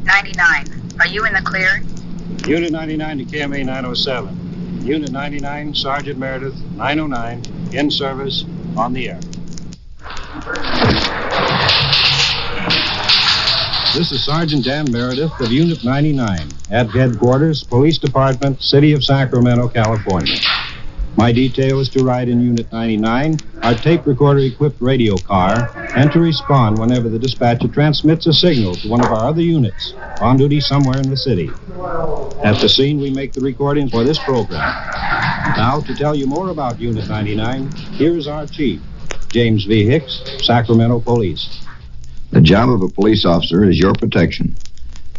99, are you in the clear? Unit 99 to KMA 907. Unit 99, Sergeant Meredith, 909, in service, on the air. This is Sergeant Dan Meredith of Unit 99 at Headquarters, Police Department, City of Sacramento, California. My detail is to ride in Unit 99, our tape recorder-equipped radio car, and to respond whenever the dispatcher transmits a signal to one of our other units on duty somewhere in the city. At the scene, we make the recordings for this program. Now, to tell you more about Unit 99, here's our chief, James V. Hicks, Sacramento Police. The job of a police officer is your protection.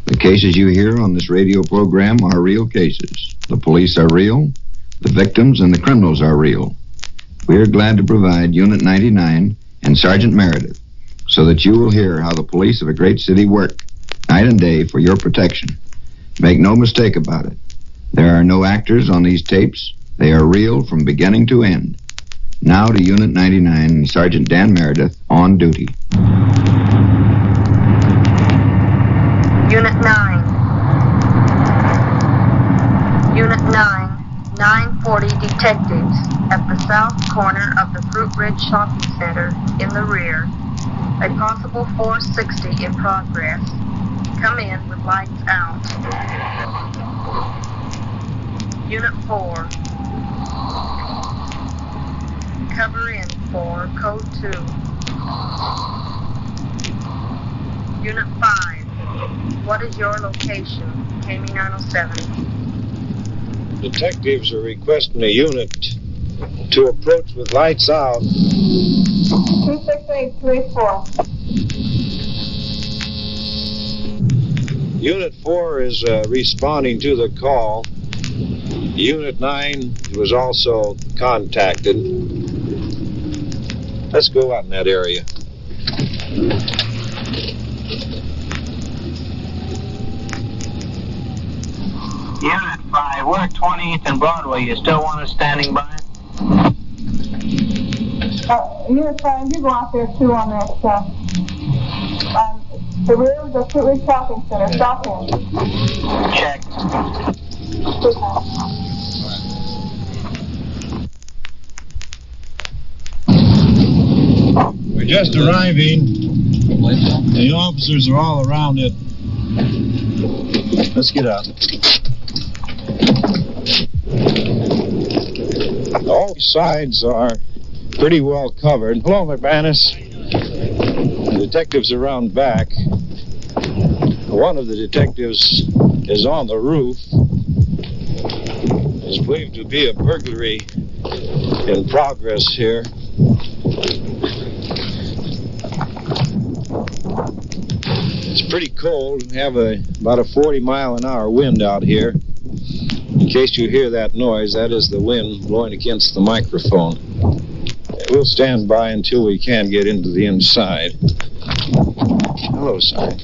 The cases you hear on this radio program are real cases. The police are real. The victims and the criminals are real. We are glad to provide Unit 99 and Sergeant Meredith so that you will hear how the police of a great city work night and day for your protection. Make no mistake about it. There are no actors on these tapes. They are real from beginning to end. Now to Unit 99 and Sergeant Dan Meredith on duty. Unit 9. Unit 9. 940 detectives at the south corner of the Fruit Ridge Shopping Center in the rear. A possible 460 in progress. Come in with lights out. Unit 4. Cover in for code 2. Unit 5. What is your location? KME 907. Detectives are requesting a unit to approach with lights out. 26834. Unit 4 is responding to the call. Unit 9 was also contacted. Let's go out in that area. Unit 5, we're at 20th and Broadway. You still want us standing by? Unit 5, you go out there too on that, the rear of the Fruit Ridge Shopping Center. Stop in. Check. We're just arriving. The officers are all around it. Let's get out. All sides are pretty well covered. Hello, McManus. The detectives around back. One of the detectives is on the roof. It's believed to be a burglary in progress here. It's pretty cold. We have about a 40-mile-an-hour wind out here. In case you hear that noise, that is the wind blowing against the microphone. We'll stand by until we can get into the inside. Hello, Sergeant.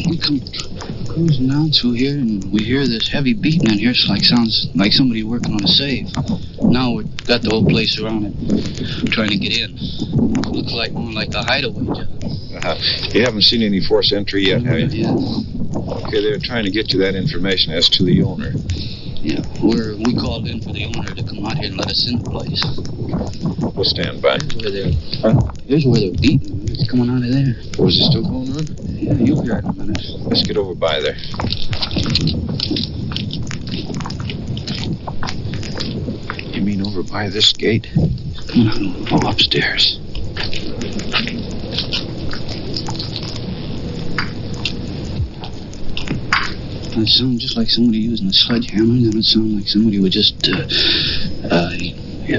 We come cruising down through here, and we hear this heavy beating in here. Sounds like somebody working on a safe. Now we've got the whole place surrounded, trying to get in. Looks like more like a hideaway job. You haven't seen any forced entry yet, have you? Yeah. Okay, they're trying to get you that information as to the owner. Yeah, we called in for the owner to come out here and let us in the place. We'll stand by. Here's where they're beating. It's coming out of there. Oh, is it still going on? Yeah, you'll hear it in a minute. Let's get over by there. You mean over by this gate? Come on, go upstairs. It sounds just like somebody using a sledgehammer, and then it sounds like somebody was just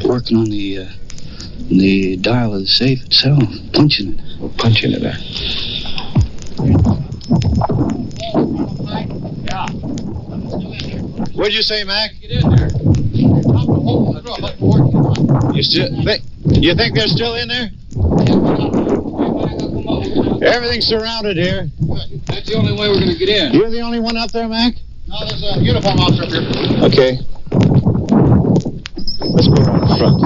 working on the dial of the safe itself, punching it. Oh, punching it, What'd you say, Mac? Get in there. You think they're still in there? Everything's surrounded here. That's the only way we're going to get in. You're the only one out there, Mac? No, there's a uniform officer up here. Okay. Let's go around the front.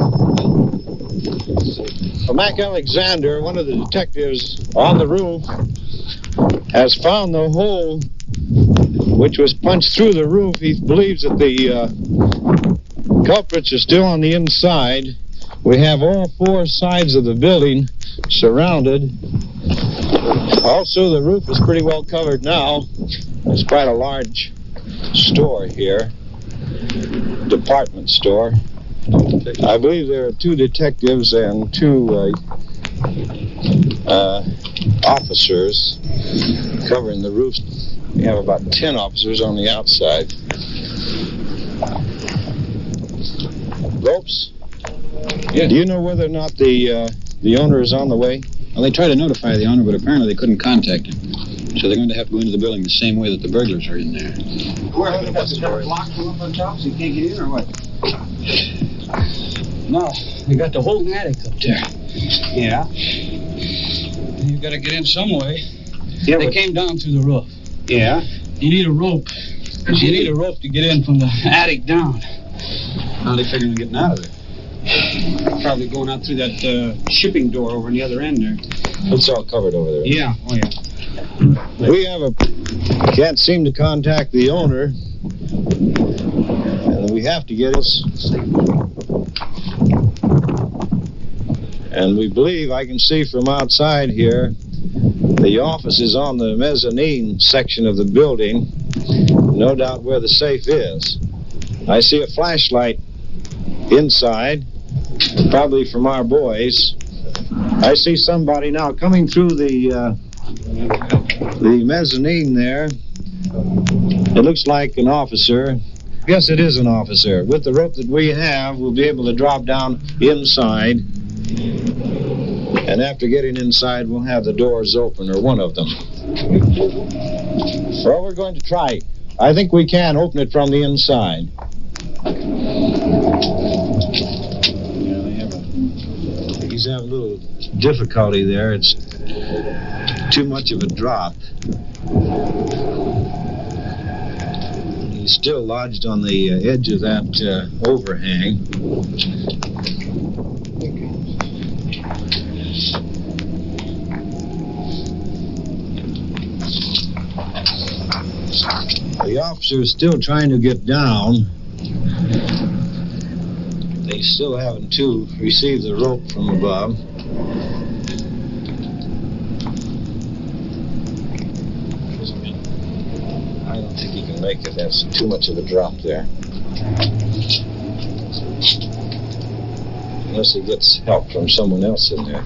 Well, Mac Alexander, one of the detectives on the roof, has found the hole which was punched through the roof. He believes that the culprits are still on the inside. We have all four sides of the building surrounded. Also, the roof is pretty well covered now. There's quite a large store here, department store. I believe there are 2 detectives and 2 officers covering the roof. We have about 10 officers on the outside. Ropes? Yeah. Do you know whether or not the owner is on the way? Well, they tried to notify the owner, but apparently they couldn't contact him. So they're going to have to go into the building the same way that the burglars are in there. Where have they got the block up on top so you can't get in, or what? No, they got the whole attic up there. Yeah. You got to get in some way. Yeah, They came down through the roof. Yeah. You need a rope. You need a rope to get in from the attic down. How are they figuring on getting out of there? Probably going out through that shipping door over on the other end there. It's all covered over there. Yeah. Oh, yeah. We can't seem to contact the owner, and we have to get this. And we believe, I can see from outside here, the office is on the mezzanine section of the building, no doubt where the safe is. I see a flashlight inside, probably from our boys. I see somebody now coming through the mezzanine there. It looks like an officer. Yes, it is an officer. With the rope that we have, we'll be able to drop down inside. And after getting inside, we'll have the doors open, or one of them. Well, we're going to try. I think we can open it from the inside. He's having a little difficulty there. It's too much of a drop. He's still lodged on the edge of that overhang. The officer is still trying to get down. They still haven't received the rope from above. I don't think he can make it. That's too much of a drop there. Unless he gets help from someone else in there.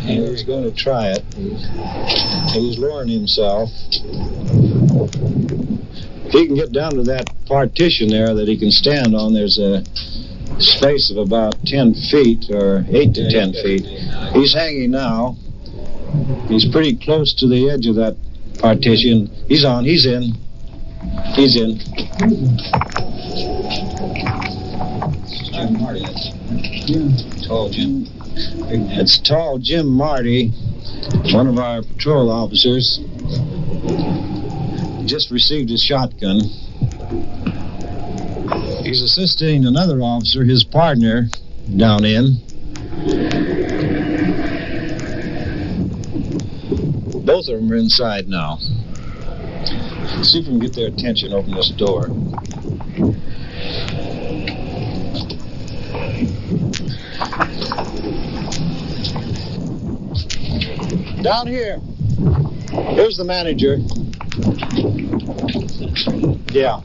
He's going to try it. He's lowering himself. If he can get down to that partition there that he can stand on, there's a space of about 10 feet, or 8 to 10 feet. He's hanging now. He's pretty close to the edge of that partition. He's on. He's in. He's in. Jim Marty. Tall Jim. It's tall Jim Marty, one of our patrol officers. Just received his shotgun. He's assisting another officer, his partner, down in. Both of them are inside now. Let's see if we can get their attention, open this door. Down here. Here's the manager. Yeah.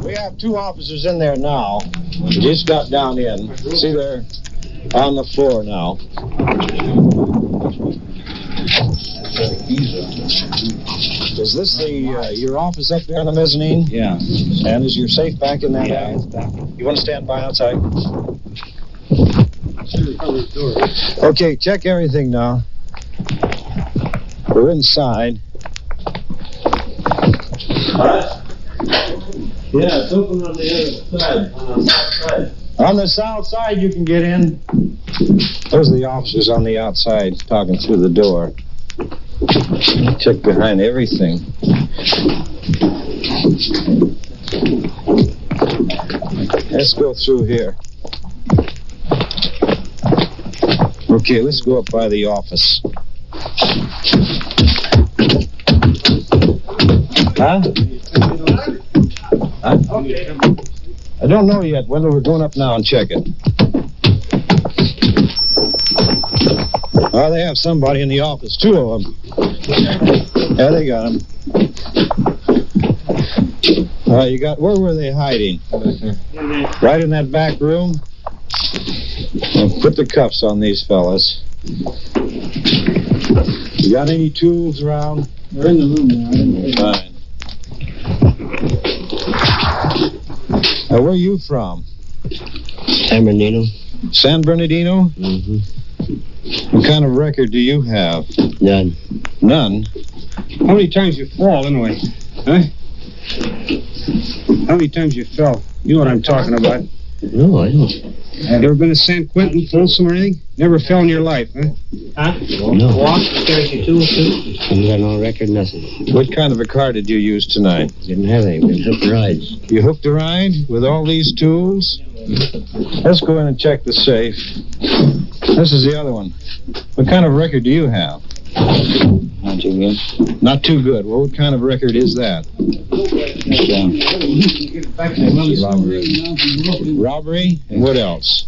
We have 2 officers in there now. We just got down in. See, they're on the floor now. Is this your office up there on the mezzanine? Yeah. And is your safe back in that? Yeah, it's back. You want to stand by outside? Okay, check everything now. We're inside. Yeah, it's open on the other side, on the south side. On the south side, you can get in. Those are the officers on the outside talking through the door. Check behind everything. Let's go through here. Okay, let's go up by the office. Huh? I don't know yet. Whether we're going up now and check it. Oh, they have somebody in the office. 2 of them. Yeah, they got him. Where were they hiding? Right in that back room? Well, put the cuffs on these fellas. You got any tools around? They're in the room now. Fine. Now, where are you from? San Bernardino. San Bernardino? Mm-hmm. What kind of record do you have? None. None? How many times you fall, anyway? Huh? How many times you fell? You know what I'm talking about. No, I don't. Have you ever been to San Quentin, Folsom, or anything? Never fell in your life, huh? No. Walk, carry your tools, too? You got no record, nothing. What kind of a car did you use tonight? Didn't have any. We hooked rides. You hooked a ride with all these tools? Let's go in and check the safe. This is the other one. What kind of record do you have? Not too good. Not too good. Well, what kind of record is that? Robbery? And what else?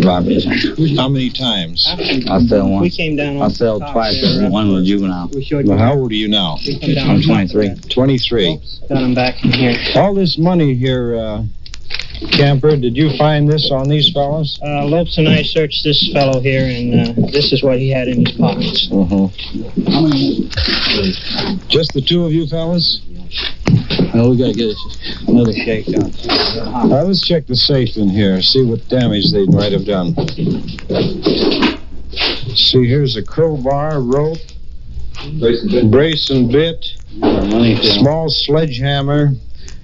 Robberies. How many times? I fell once. We came down on I fell twice. One was juvenile. Well, how old are you now? I'm 23. 23. Got him back in here. All this money here, Camper, did you find this on these fellas? Lopes and I searched this fellow here, and this is what he had in his pockets. Just the 2 of you fellas? Oh, we gotta get another shakedown. Let's check the safe in here, see what damage they might have done. See, here's a crowbar, rope, brace and bit, small sledgehammer.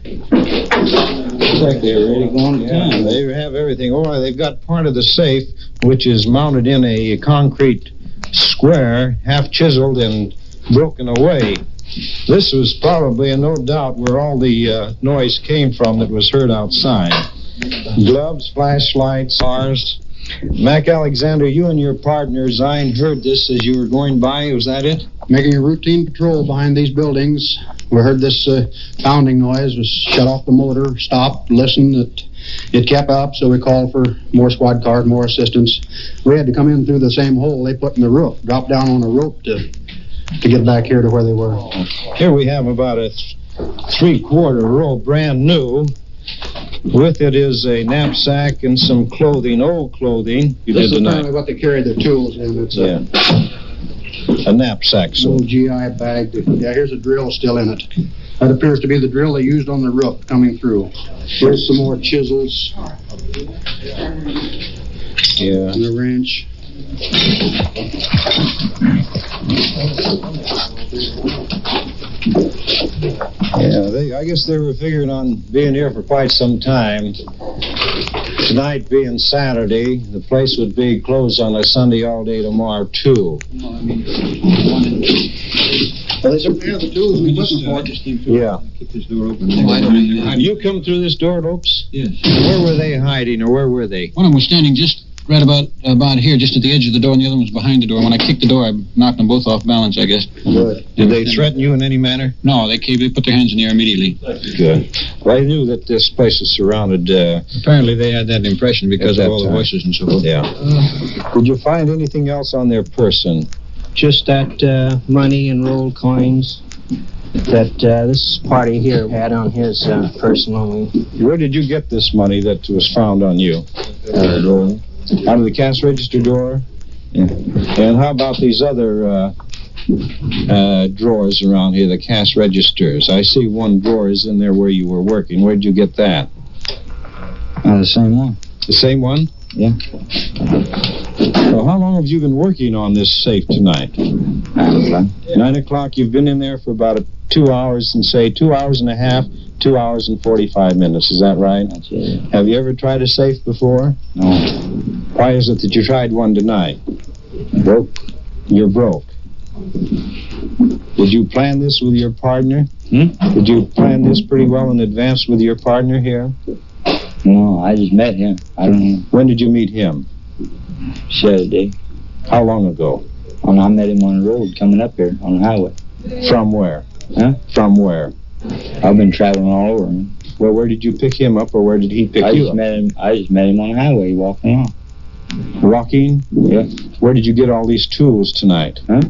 Looks like they're ready to go on to town. They have everything. Oh, they've got part of the safe, which is mounted in a concrete square, half chiseled and broken away. This was probably, and no doubt, where all the noise came from that was heard outside. Gloves, flashlights, bars. Mac Alexander, you and your partner, Zine, heard this as you were going by. Was that it? Making a routine patrol behind these buildings. We heard this pounding noise, was shut off the motor, stopped, listened. It kept up, so we called for more squad cars, more assistance. We had to come in through the same hole they put in the roof, drop down on a rope to get back here to where they were. Here we have about a 3/4 roll, brand new. With it is a knapsack and some clothing, old clothing. This is apparently what they carry their tools in. It's a knapsack. So old GI bag. Yeah, here's a drill still in it. That appears to be the drill they used on the roof coming through. Here's some more chisels. Yeah. And a wrench. Yeah, I guess they were figuring on being here for quite some time. Tonight being Saturday, the place would be closed on a Sunday all day tomorrow, too. Well, these are the tools we looking for. Yeah. Keep this door open. You come through this door, Lopes? Yes. Where were they hiding, or where were they? One of them was standing just right about here, just at the edge of the door, and the other one was behind the door. When I kicked the door, I knocked them both off balance, I guess. Good. Did they threaten you in any manner? No, they put their hands in the air immediately. Good. Well, I knew that this place was surrounded. Apparently, they had that impression because of all the voices and so forth. Yeah. Did you find anything else on their person? Just that money and rolled coins that this party here had on his person only. Where did you get this money that was found on you? Out of the cash register drawer? Yeah. And how about these other drawers around here, the cash registers? I see one drawer is in there where you were working. Where'd you get that? The same one. The same one? Yeah. Well, how long have you been working on this safe tonight? 9 o'clock. 9 o'clock. You've been in there for about 2 hours and say 2 hours and a half, 2 hours and 45 minutes. Is that right? That's it. Have you ever tried a safe before? No. Why is it that you tried one tonight? Broke. You're broke. Did you plan this with your partner? Did you plan this pretty well in advance with your partner here? No, I just met him. I don't know. When did you meet him? Saturday. How long ago? When I met him on the road coming up here on the highway. From where? Huh? From where? I've been traveling all over. Well, where did you pick him up, or where did he pick you up? I just met him on the highway walking along. Walking? Yeah. Where did you get all these tools tonight? Huh?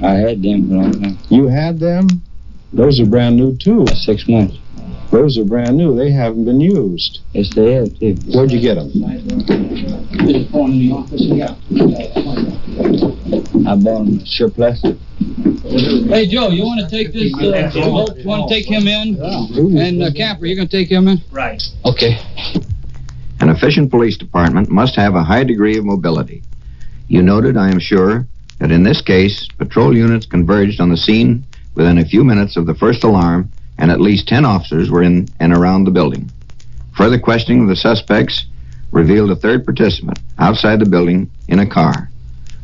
I had them for a long time. You had them? Those are brand new tools. 6 months. Those are brand new. They haven't been used. Yes, they have, too. Where'd you get them? There's a phone in the office. Yeah. I bought them surplus. Hey, Joe, you want to take this? You want to take him in? And Capper, you're going to take him in? Right. Okay. An efficient police department must have a high degree of mobility. You noted, I am sure, that in this case, patrol units converged on the scene within a few minutes of the first alarm, and at least 10 officers were in and around the building. Further questioning of the suspects revealed a third participant outside the building in a car.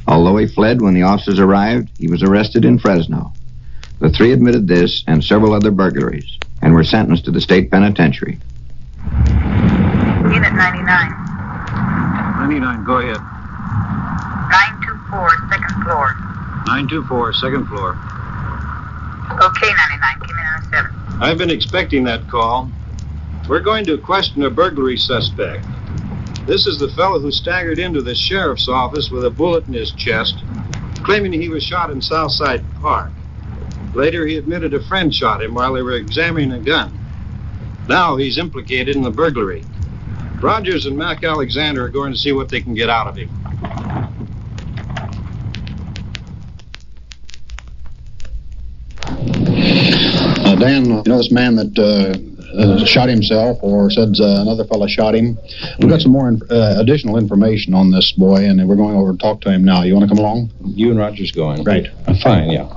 Although he fled when the officers arrived, he was arrested in Fresno. The three admitted this and several other burglaries and were sentenced to the state penitentiary. Unit 99. 99, go ahead. 924, second floor. 924, second floor. Okay, 99, came in on 7. I've been expecting that call. We're going to question a burglary suspect. This is the fellow who staggered into the sheriff's office with a bullet in his chest, claiming he was shot in Southside Park. Later, he admitted a friend shot him while they were examining a gun. Now he's implicated in the burglary. Rogers and Mac Alexander are going to see what they can get out of him. Dan, you know this man that shot himself, or said another fella shot him? We've got some more additional information on this boy, and we're going over to talk to him now. You want to come along? You and Rogers going? Right. Fine, yeah.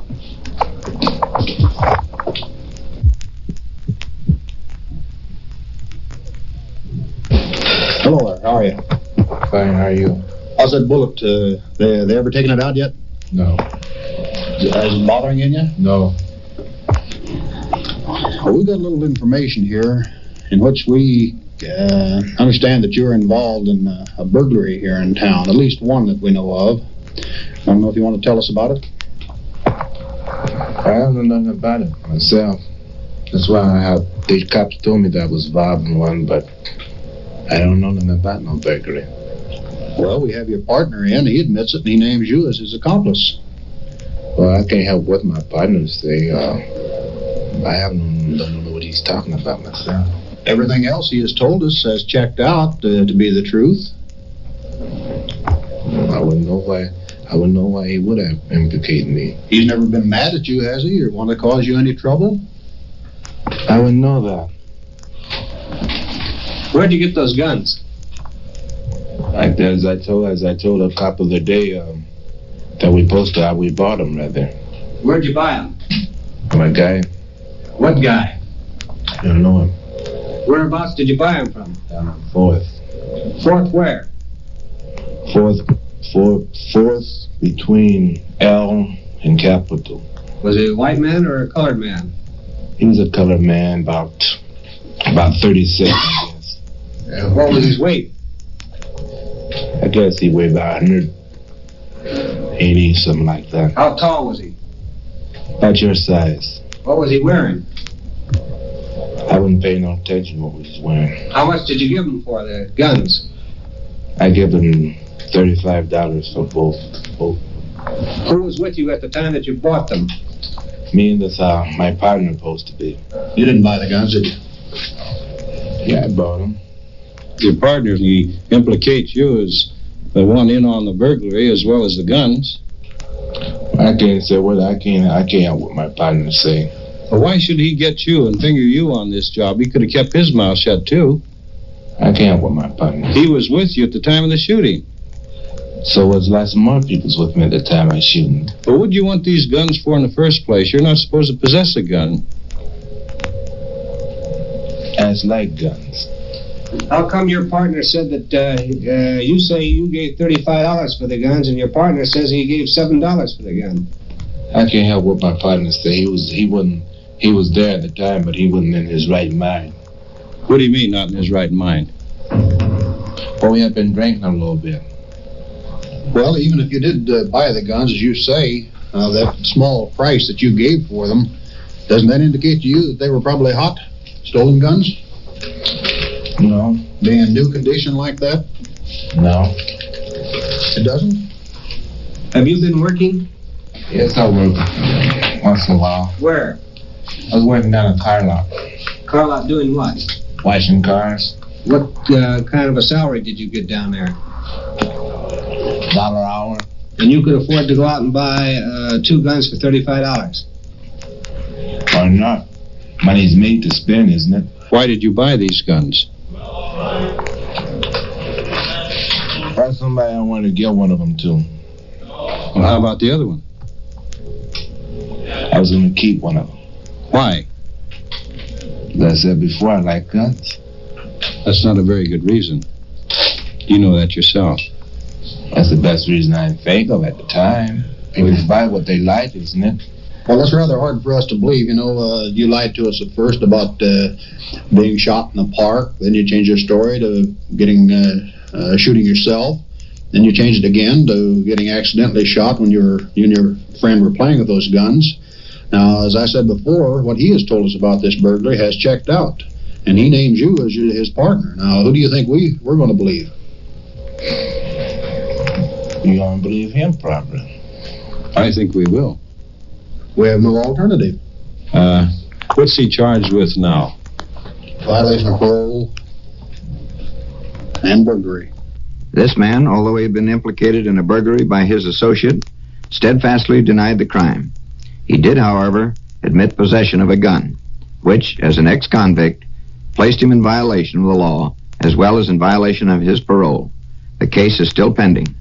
Hello there, how are you? Fine, how are you? How's that bullet? They ever taken it out yet? No. Is it bothering you? No. Well, we've got a little information here in which we understand that you're involved in a burglary here in town, at least one that we know of. I don't know if you want to tell us about it. I don't know nothing about it myself. That's why the cops told me that I was involved in one, but I don't know nothing about no burglary. Well, we have your partner in. He admits it, and he names you as his accomplice. Well, I can't help what my partners say. I don't know what he's talking about myself. Everything else he has told us has checked out to be the truth. I wouldn't know why he would have implicated me. He's never been mad at you, has he, or want to cause you any trouble? I wouldn't know that. Where'd you get those guns? Like as I told a cop the other day that we bought them rather. Where'd you buy them? My guy. What guy? I don't know him. Whereabouts did you buy them from? Down on 4th. 4th where? 4th between L and Capitol. Was he a white man or a colored man? He was a colored man, about 36, I guess. What was his weight? I guess he weighed about 180, something like that. How tall was he? About your size. What was he wearing? I wouldn't pay no attention to what he was wearing. How much did you give him for the guns? I gave him $35 for both. Who was with you at the time that you bought them? Me and my partner supposed to be. You didn't buy the guns, did you? Yeah, I bought them. Your partner, he implicates you as the one in on the burglary as well as the guns. I can't say what I can't help what my partner say. Well, why should he get you and finger you on this job? He could have kept his mouth shut, too. I can't help what my partner. He was with you at the time of the shooting. So was lots of more people with me at the time I shooting. But what do you want these guns for in the first place? You're not supposed to possess a gun. As like guns. How come your partner said that you say you gave $35 for the guns and your partner says he gave $7 for the gun? I can't help what my partner said. He was there at the time, but he wasn't in his right mind. What do you mean, not in his right mind? Well, we had been drinking a little bit. Well, even if you did buy the guns, as you say, that small price that you gave for them, doesn't that indicate to you that they were probably hot, stolen guns? No. Being in new condition like that? No. It doesn't? Have you been working? Yes, I work once in a while. Where? I was working down a car lot. Car lot doing what? Washing cars. What kind of a salary did you get down there? $1 an hour. And you could afford to go out and buy 2 guns for $35? Why not? Money's made to spend, isn't it? Why did you buy these guns? Or somebody I wanted to give one of them to. Well, how about the other one? I was going to keep one of them. Why? As I said before, I like guns. That's not a very good reason. You know that yourself. That's the best reason I think of at the time. People buy what they like, isn't it? Well, that's rather hard for us to believe. You know, you lied to us at first about being shot in the park. Then you changed your story to getting shooting yourself. Then you changed it again to getting accidentally shot when you and your friend were playing with those guns. Now, as I said before, what he has told us about this burglary has checked out. And he names you as his partner. Now, who do you think we're going to believe? You're going to believe him, probably. I think we will. We have no alternative. What's he charged with now? Violation of parole and burglary. This man, although he had been implicated in a burglary by his associate, steadfastly denied the crime. He did, however, admit possession of a gun, which, as an ex-convict, placed him in violation of the law, as well as in violation of his parole. The case is still pending.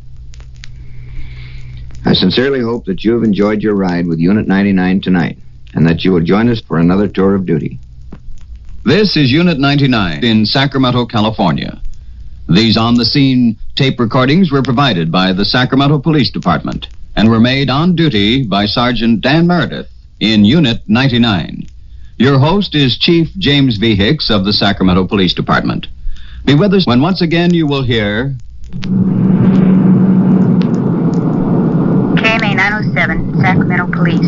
I sincerely hope that you have enjoyed your ride with Unit 99 tonight, and that you will join us for another tour of duty. This is Unit 99 in Sacramento, California. These on-the-scene tape recordings were provided by the Sacramento Police Department and were made on duty by Sergeant Dan Meredith in Unit 99. Your host is Chief James V. Hicks of the Sacramento Police Department. Be with us when once again you will hear... KMA 907, Sacramento Police.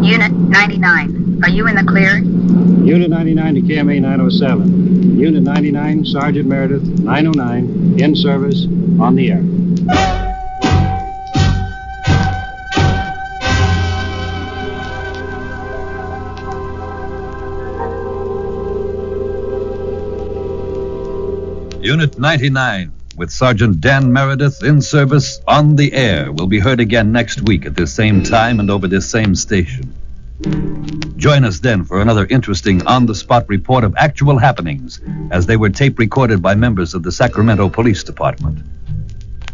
Unit 99, are you in the clear? Unit 99 to KMA 907. Unit 99, Sergeant Meredith, 909, in service, on the air. Unit 99, with Sergeant Dan Meredith in service on the air, will be heard again next week at this same time and over this same station. Join us then for another interesting on-the-spot report of actual happenings as they were tape recorded by members of the Sacramento Police Department.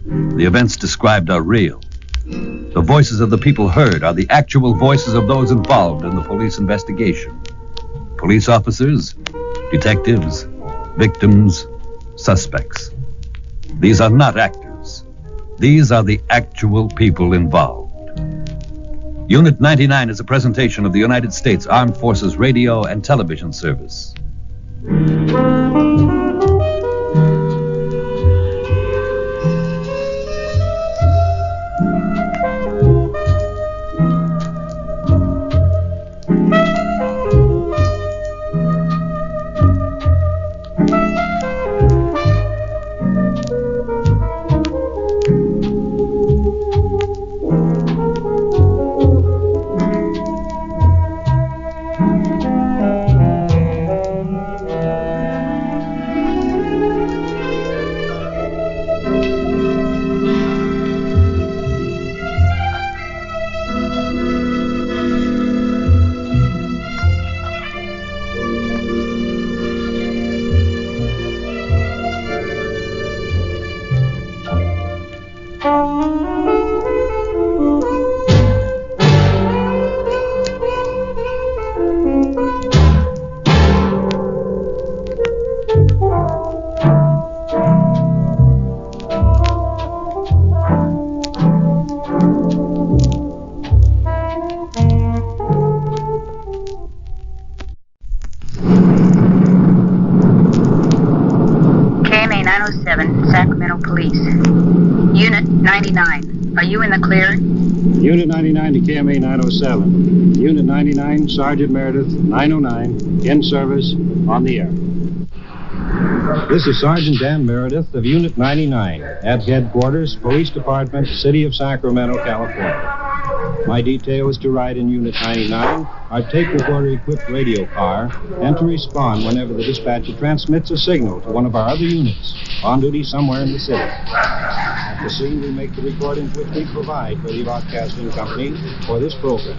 The events described are real. The voices of the people heard are the actual voices of those involved in the police investigation. Police officers, detectives, victims, suspects. These are not actors. These are the actual people involved. Unit 99 is a presentation of the United States Armed Forces Radio and Television Service. 907, Sacramento Police. Unit 99, are you in the clear? Unit 99 to KMA 907. Unit 99, Sergeant Meredith, 909, in service, on the air. This is Sergeant Dan Meredith of Unit 99 at Headquarters, Police Department, City of Sacramento, California. My detail is to ride in Unit 99, our tape recorder-equipped radio car, and to respond whenever the dispatcher transmits a signal to one of our other units on duty somewhere in the city. At the scene, we make the recordings which we provide for the broadcasting company for this program.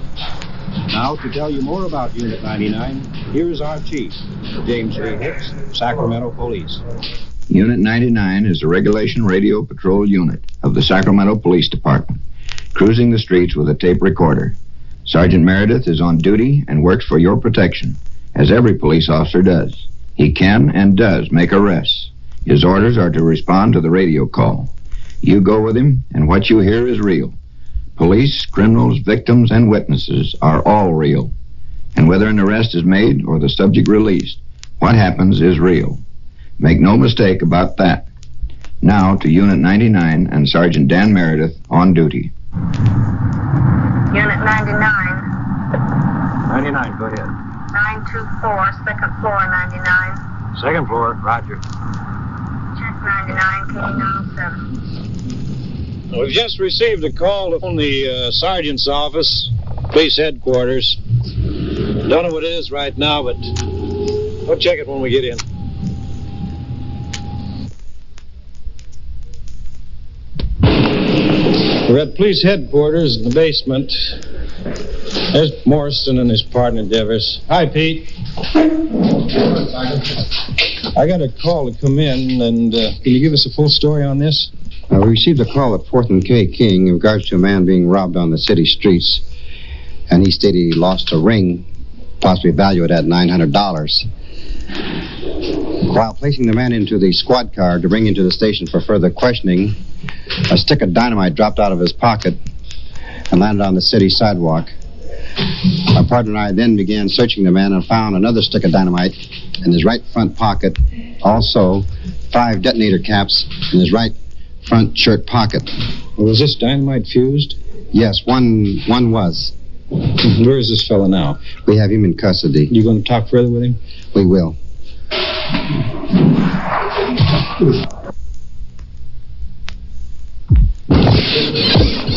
Now, to tell you more about Unit 99, here is our chief, James V. Hicks, Sacramento Police. Unit 99 is a regulation radio patrol unit of the Sacramento Police Department, cruising the streets with a tape recorder. Sergeant Meredith is on duty and works for your protection, as every police officer does. He can and does make arrests. His orders are to respond to the radio call. You go with him, and what you hear is real. Police, criminals, victims, and witnesses are all real. And whether an arrest is made or the subject released, what happens is real. Make no mistake about that. Now to Unit 99 and Sergeant Dan Meredith on duty. Unit 99, 99, go ahead. 924, second floor 99. Second floor, roger. Check 99, K907. We've just received a call from the sergeant's office, police headquarters. Don't know what it is right now, but we'll check it when we get in. We're at police headquarters in the basement. There's Morrison and his partner, Devers. Hi, Pete. I got a call to come in, and can you give us a full story on this? We received a call at 4th and K King in regards to a man being robbed on the city streets, and he stated he lost a ring, possibly valued at $900. While placing the man into the squad car to bring him to the station for further questioning, a stick of dynamite dropped out of his pocket and landed on the city sidewalk. My partner and I then began searching the man and found another stick of dynamite in his right front pocket. Also, 5 detonator caps in his right front shirt pocket. Well, was this dynamite fused? Yes, one was. Where is this fellow now? We have him in custody. You going to talk further with him? We will.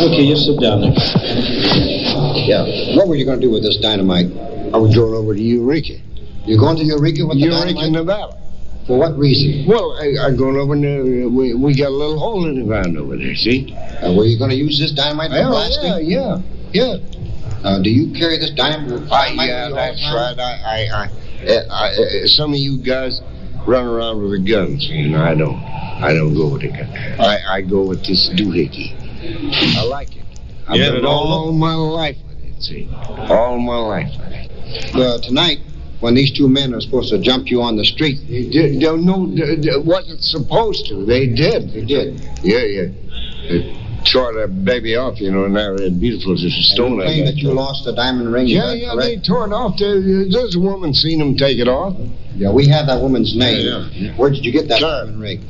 Okay, you sit down there. Yeah. What were you going to do with this dynamite? I was going over to Eureka. You're going to Eureka with the Eureka, dynamite? Nevada. For what reason? Well, I'm going over there. We got a little hole in the ground over there, see? Were you going to use this dynamite for blasting? Yeah. Do you carry this dynamite? Yeah, that's right. I some of you guys run around with the guns. You know, I don't go with the gun. I go with this doohickey. I like it. I've had been it all my life with it, see? All my life with it. Tonight, when these two men are supposed to jump you on the street. They wasn't supposed to. They did. They did? Yeah. They tore that baby off, you know, and now they're beautiful as a stone. You claim that you lost the diamond ring? Yeah, they tore it off. There's a woman seen them take it off. Yeah, we have that woman's name. Yeah. Where did you get that diamond ring?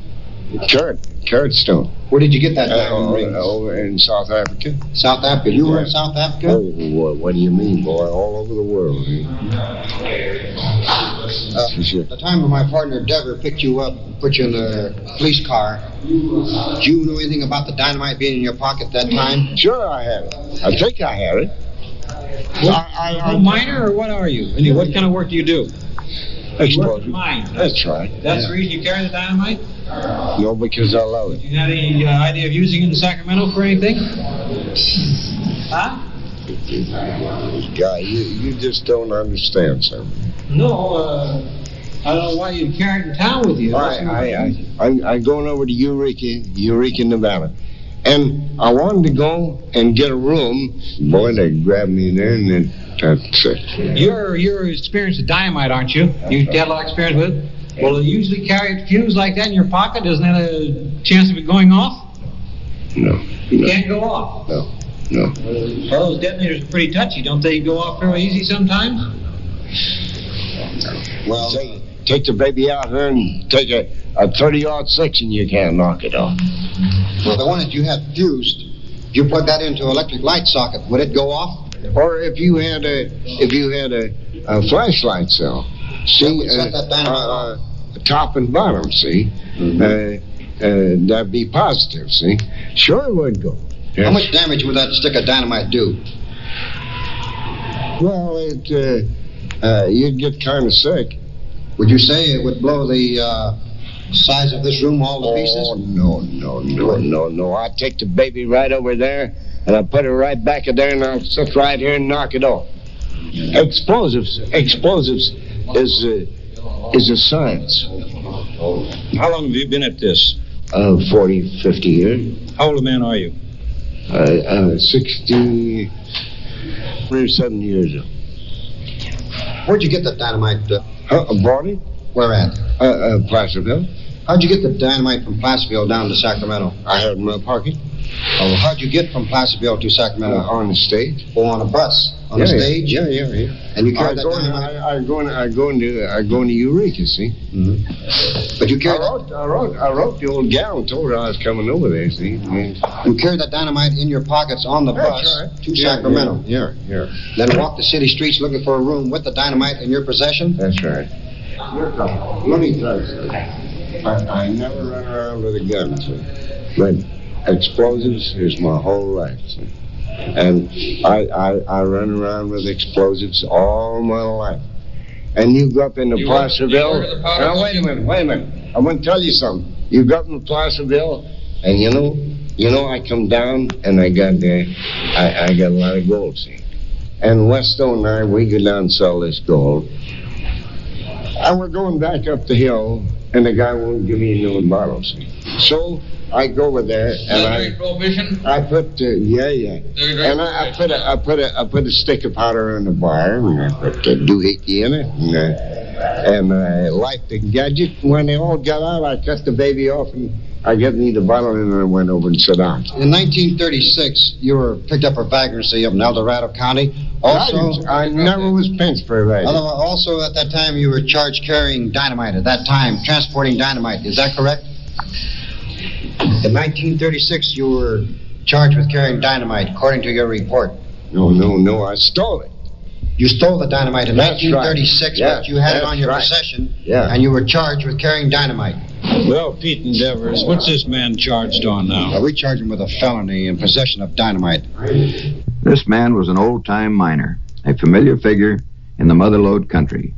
Carrot stone. Where did you get that diamond ring? Over in South Africa. South Africa? You were in South Africa? Oh, what do you mean, boy? All over the world. The time when my partner Dever picked you up and put you in the police car, did you know anything about the dynamite being in your pocket that time? Sure I had it. I think I had it. A miner, or what are you? And what kind of work do you do? Explosive. Mine. That's right. That's the reason you carry the dynamite? No, because I love it. You had any idea of using it in Sacramento for anything? Huh? Guy, you just don't understand something. No, I don't know why you'd carry it in town with you. I'm going over to Eureka, Nevada. And I wanted to go and get a room. Boy, they grabbed me there and then that's it. You're experienced with dynamite, aren't you? You had a lot of experience with it? Well, you usually carry it fused like that in your pocket. Isn't that a chance of it going off? No. It can't go off? No. Well, those detonators are pretty touchy. Don't they go off fairly easy sometimes? Well, take the baby out here and take a 30-aught section, you can't knock it off. Well, the one that you had fused, if you plug that into an electric light socket, would it go off? Or if you had a flashlight cell, see, set that dynamite top and bottom, see, that'd be positive, see. Sure it would go. Yes. How much damage would that stick of dynamite do? Well, you'd get kind of sick. Would you say it would blow the size of this room all to pieces? Oh, no. I'd take the baby right over there, and I'll put it right back in there, and I'll sit right here and knock it off. Explosives is a science. How long have you been at this? 40, 50 years. How old a man are you? 67 years old. Where'd you get the dynamite? Bought it? Where at? Placerville. How'd you get the dynamite from Placerville down to Sacramento? I had it in my pocket. Oh, how'd you get from Placerville to Sacramento? On the stage. Oh, on a bus? On the stage? Yeah. And you carried that dynamite? I go into Eureka, see? Mm-hmm. But you carried I wrote the old gal and told her I was coming over there, see? You carried that dynamite in your pockets on the bus to Sacramento? Yeah. Then walked the city streets looking for a room with the dynamite in your possession? That's right. Let me tell you something. I never run around with a gun, see? But explosives is my whole life, see? And I run around with explosives all my life. And you go up into Placerville. Now, wait a minute. I'm going to tell you something. You go up in Placerville, and you know, I come down, and I got a lot of gold, see? And Westo and I, we go down and sell this gold. And we're going back up the hill, and the guy won't give me no bottles. So I go over there, and I put and I put a stick of powder in the bar, and I put the doohickey in it, and I light the gadget. When they all got out, I cut the baby off, and I gave me the bottle, and I went over and sat down. In 1936, you were picked up for vagrancy up in El Dorado County. Also, I never was pinched for that. Also, at that time, you were charged carrying dynamite. At that time, transporting dynamite. Is that correct? In 1936, you were charged with carrying dynamite, according to your report. No, I stole it. You stole the dynamite in 1936, but you had it on your possession, and you were charged with carrying dynamite. Well, Pete Endeavors, what's this man charged on now? We charge him with a felony in possession of dynamite. This man was an old-time miner, a familiar figure in the Motherlode country,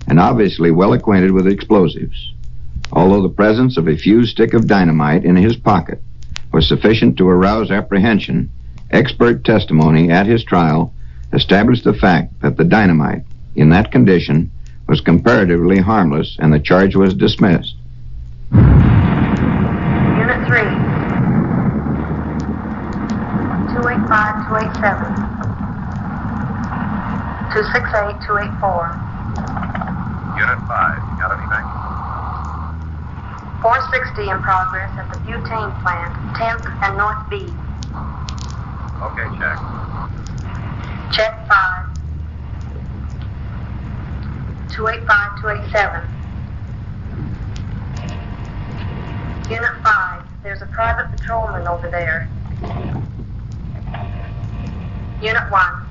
and obviously well acquainted with explosives. Although the presence of a fused stick of dynamite in his pocket was sufficient to arouse apprehension, expert testimony at his trial established the fact that the dynamite, in that condition, was comparatively harmless, and the charge was dismissed. Unit 3. 285-287. 268-284. Unit 5, you got anything? 460 in progress at the butane plant, 10th and North B. Okay, check. Check 5. 285-287. Unit 5, there's a private patrolman over there. Unit 1.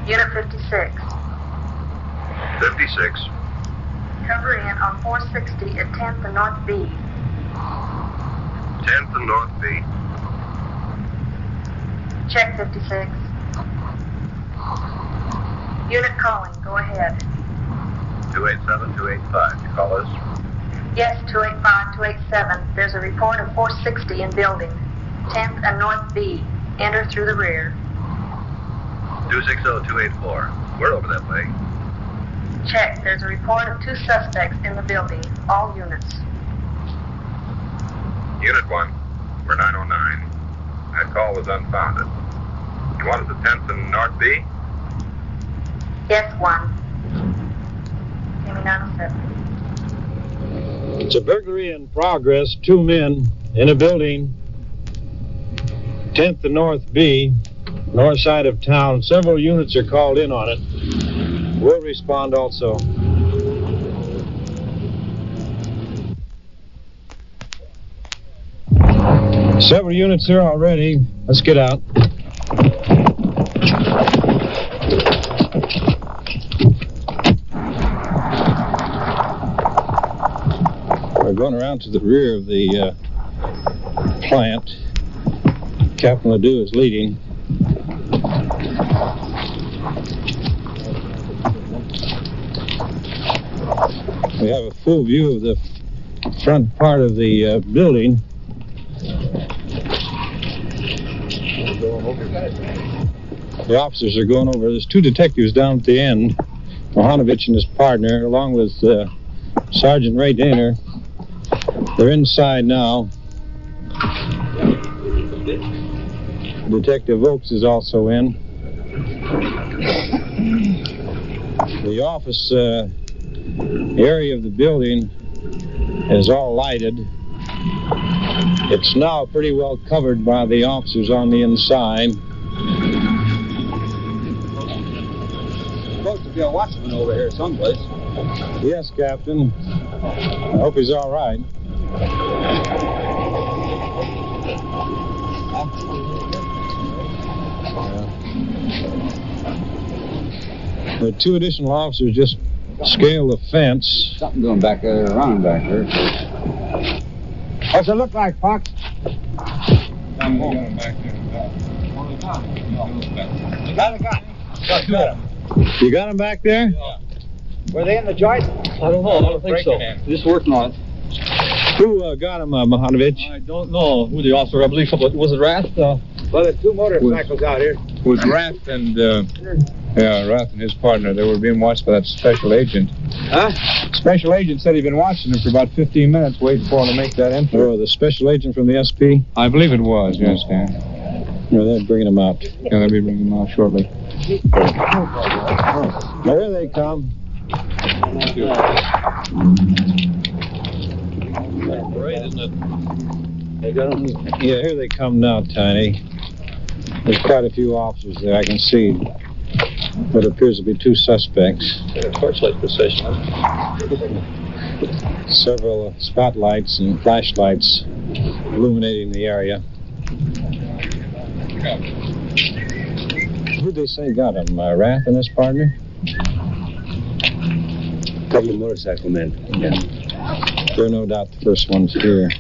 Unit 56. 56. Cover in on 460 at 10th and North B. 10th and North B. Check 56. Unit calling, go ahead. 287-285, you call us? Yes, 285-287. There's a report of 460 in building. 10th and North B. Enter through the rear. 260-284. We're over that way. Check. There's a report of 2 suspects in the building. All units. Unit 1. We're 909. That call was unfounded. You want us at 10th and North B? Yes, 1. Give me 907. It's a burglary in progress. 2 men in a building. 10th and North B, north side of town. Several units are called in on it. We'll respond also. Several units here already. Let's get out. We're going around to the rear of the plant. Captain Ledoux is leading. We have a full view of the front part of the building. The officers are going over. There's two detectives down at the end, Mohanovich and his partner, along with Sergeant Ray Daner. They're inside now. Detective Oakes is also in. The office area of the building is all lighted. It's now pretty well covered by the officers on the inside. Supposed to be a watchman over here someplace. Yes, Captain. I hope he's all right. The two additional officers just scaled the fence. Something going back there, around back there. What's it look like, Fox? I'm going back there. Got him. You got him back there? Yeah. Were they in the joint? I don't know. I don't think so. Just working on it. Who got him, Mohanovich? I don't know who the officer, I believe, was it Rath? Well, there's two motorcycles out here. Was Rath and Rath and his partner. They were being watched by that special agent. Huh? Special agent said he'd been watching them for about 15 minutes, waiting for him to make that entry. Oh, the special agent from the SP? I believe it was, yes, Dan. No, they're bringing him out. Yeah, they'll be bringing him out shortly. There they come. Great, isn't it? They got them? Yeah, here they come now, Tiny. There's quite a few officers there. I can see what appears to be two suspects. Torchlight procession. Several spotlights and flashlights illuminating the area. Who'd they say got him? Rath and his partner? A couple of motorcycle men. Yeah. They're no doubt the first ones here.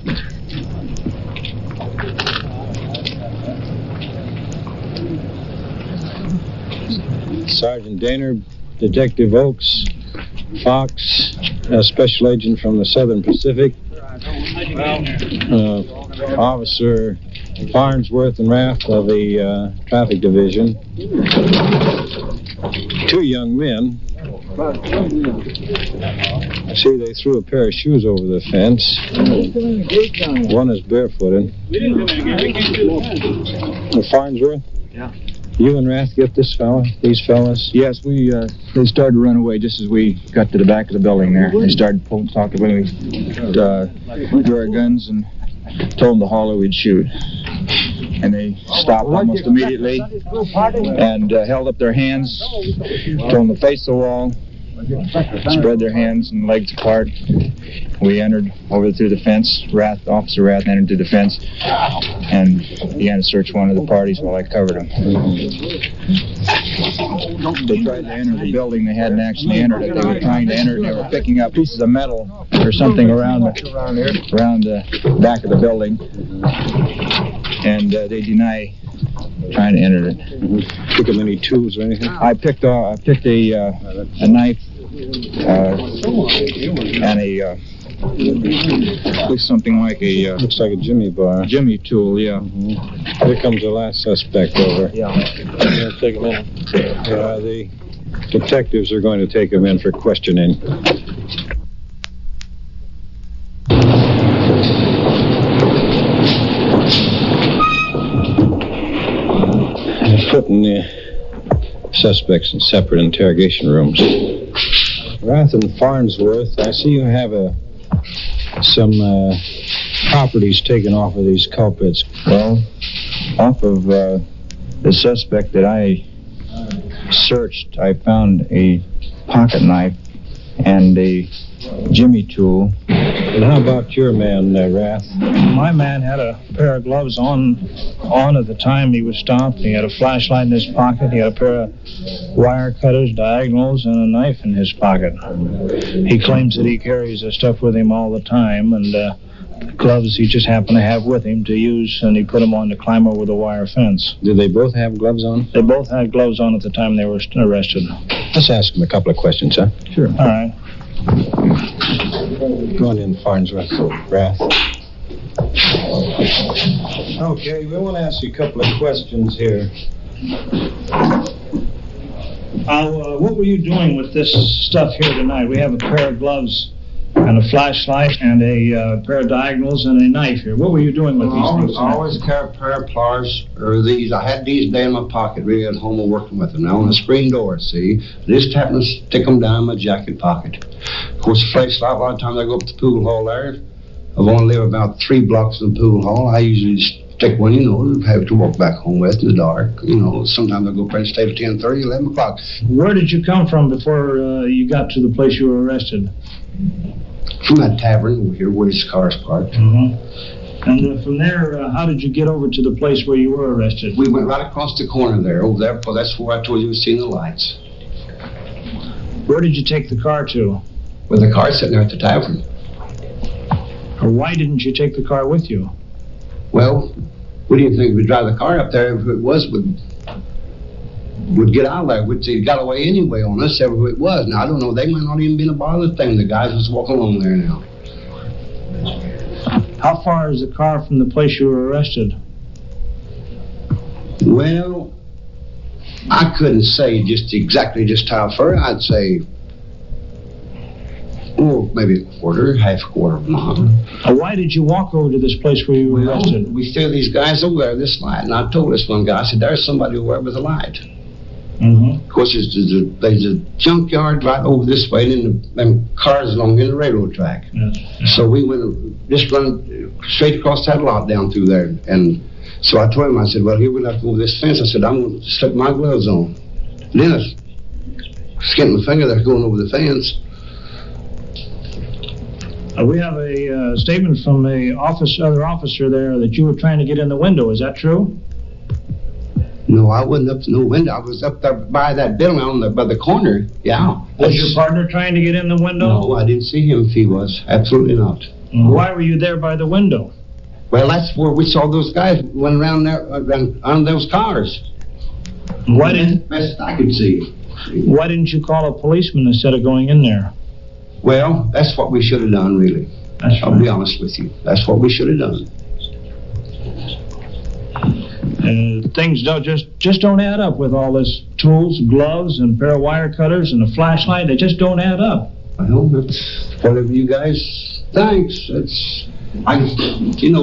Sergeant Daner, Detective Oakes, Fox, a special agent from the Southern Pacific, Officer Farnsworth and Rath of the Traffic Division, two young men. See, they threw a pair of shoes over the fence. One is barefooted. Farnsworth? Yeah. You and Rath get this fella, these fellas? Yes, they started to run away just as we got to the back of the building there. They started talking when we drew our guns and told them to holler, we'd shoot. And they stopped almost immediately and held up their hands, told them to face the wall, spread their hands and legs apart. We entered over through the fence. Officer Rath entered through the fence and began to search one of the parties while I covered them. They tried to enter the building. They hadn't actually entered it. They were trying to enter. They were picking up pieces of metal or something around the back of the building, and they deny trying to enter it. Pick up any tools or anything? I picked a knife and a looks something like a looks like a jimmy bar. Jimmy tool, yeah. Here comes the last suspect over. Yeah. Take him in. The detectives are going to take him in for questioning. Putting the suspects in separate interrogation rooms. Rath and Farnsworth, I see you have some properties taken off of these culprits. Well, off of the suspect that I searched, I found a pocket knife and a jimmy tool. And how about your man, Rath? My man had a pair of gloves on at the time he was stopped. He had a flashlight in his pocket. He had a pair of wire cutters, diagonals, and a knife in his pocket. He claims that he carries the stuff with him all the time, and the gloves he just happened to have with him to use, and he put them on to climb over the wire fence. Did they both have gloves on? They both had gloves on at the time they were arrested. Let's ask him a couple of questions, huh? Sure. All right. Go on in, Farnsworth. Rath. Okay, we want to ask you a couple of questions here. What were you doing with this stuff here tonight? We have a pair of gloves and a flashlight and a pair of diagonals and a knife here. What were you doing with these things? I always carry a pair of pliers, or these. I had these down in my pocket, really, at home and working with them. Now, on the screen door, see, I just happened to stick them down in my jacket pocket. Of course, the flashlight, a lot of times I go up to the pool hall there. I've only lived about 3 blocks from the pool hall. I usually stick one, have to walk back home with in the dark. Sometimes I go up there and stay till 10:30, 11 o'clock. Where did you come from before you got to the place you were arrested? From that tavern over here where his car's parked. Mm-hmm. And from there, how did you get over to the place where you were arrested? We went right across the corner there, over there, because that's where I told you we seen the lights. Where did you take the car to? Well, the car's sitting there at the tavern. Or why didn't you take the car with you? Well, we didn't think we'd drive the car up there. If it was, would get out of there. It got away anyway on us, whoever it was. Now, I don't know. They might not even been a bothered thing. The guys was walking along there now. How far is the car from the place you were arrested? Well, I couldn't say exactly how far. I'd say, maybe half a quarter of a mile. Why did you walk over to this place where you were arrested? We threw these guys over there, this light, and I told this one guy, I said, there's somebody over there with a light. Mm-hmm. Of course, there's a junkyard right over this way, and then them cars along in the railroad track. Yes. So we just run straight across that lot down through there. And so I told him, I said, well, here we'll have to go over this fence. I said, I'm going to slip my gloves on. And then I skinned my finger there going over the fence. We have a statement from the other officer there that you were trying to get in the window. Is that true? No, I wasn't up to no window. I was up there by that building by the corner. Yeah. Was your partner trying to get in the window? No, I didn't see him if he was. Absolutely not. Why were you there by the window? Well, that's where we saw those guys went around there on those cars. Why didn't best I could see? Why didn't you call a policeman instead of going in there? Well, that's what we should have done, really. I'll be honest with you. That's what we should have done. Things just don't add up with all this tools, gloves, and a pair of wire cutters and a flashlight. They just don't add up. Well, that's whatever you guys think. I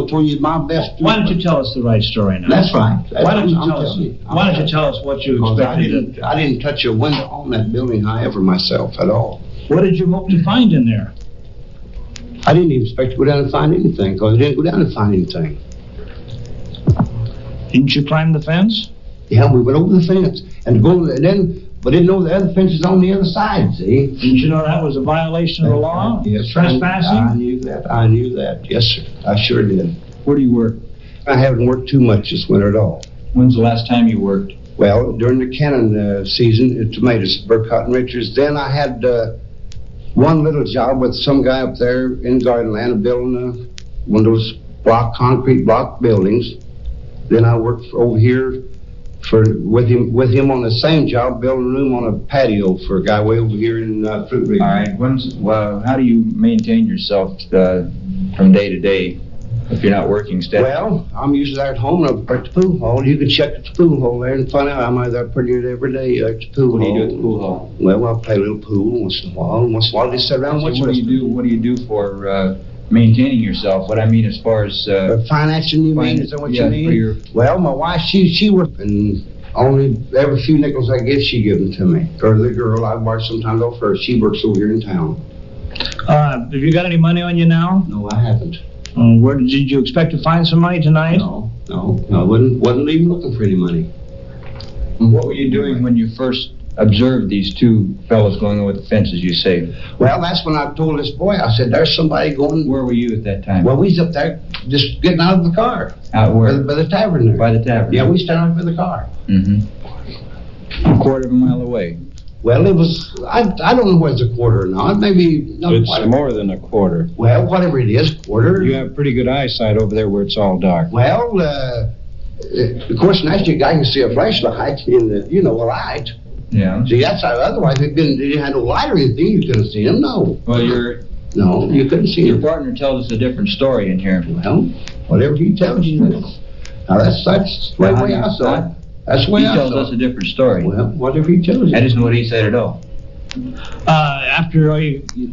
told you my best. Why don't you tell us the right story now? That's right. Why don't you tell us what you expected? I didn't touch a window on that building, however, myself at all. What did you hope to find in there? I didn't even expect to go down and find anything, because I didn't go down and find anything. Didn't you climb the fence? Yeah, we went over the fence and but didn't know the other fence was on the other side. See? Didn't you know that was a violation of the law? Yes, trespassing. I knew that. Yes, sir. I sure did. Where do you work? I haven't worked too much this winter at all. When's the last time you worked? Well, during the cannon season, tomatoes, Burcott and Richards. Then I had one little job with some guy up there in Gardenland building one of those concrete block buildings. Then I worked over here with him on the same job, building a room on a patio for a guy way over here in Fruit Ridge. All right. How do you maintain yourself from day to day if you're not working steadily? Well, I'm usually there at home and I'm at the pool hall. You can check at the pool hall there and find out I'm there pretty near every day at the pool hall. What do you do at the pool hall? Well, I play a little pool once in a while. Once in a while, I just sit around and watch. What do you do for maintaining yourself? What I mean as far as financing, you mean? Is that what you mean? Well, my wife, she works, and only every few nickels I get, she gives them to me. Or the girl I borrow sometimes off her. She works over here in town. Have you got any money on you now? No, I haven't. Where did you expect to find some money tonight? No. I wasn't even looking for any money. What were you doing when you first observed these two fellows going over the fence, as you say. Well, that's when I told this boy, I said, there's somebody going. Where were you at that time? Well, we was up there just getting out of the car. Out where? By the tavern there. By the tavern? Yeah, we stand out by the car. Mm-hmm. A quarter of a mile away. Well, it was, I don't know whether it's a quarter or not. Maybe not It's quite. more than a quarter. Well, whatever it is, quarter. You have pretty good eyesight over there where it's all dark. Well, of course, naturally, a guy can see a flashlight in the, a light. Yeah. See, that's how, otherwise, if you had no light or anything, you couldn't see him, no. Well, No, you couldn't see your him. partner tells us a different story in here. Well, whatever he tells you. Now, that's the way I saw it. That's the way I saw it. He tells us a different story. Well, whatever he tells you. That isn't what he said at all. After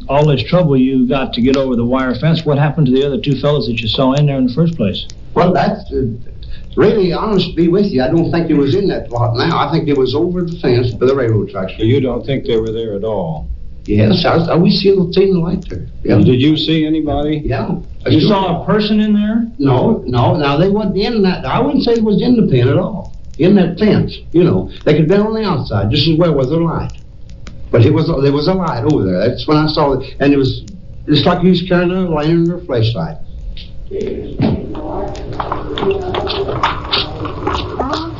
all this trouble you got to get over the wire fence, what happened to the other two fellows that you saw in there in the first place? Well, that's really honest to be with you. I don't think they was in that lot now. I think they was over the fence by the railroad tracks. So you don't think they were there at all? Yes, we seen the light there. Yeah. Did you see anybody? Yeah. You saw a person in there? No. Now, they wasn't in that. I wouldn't say it was in the pen at all. In that fence, They could have been on the outside, just as well with their light. But there was a light over there. That's when I saw it. And it's like he was carrying a lantern or a flashlight.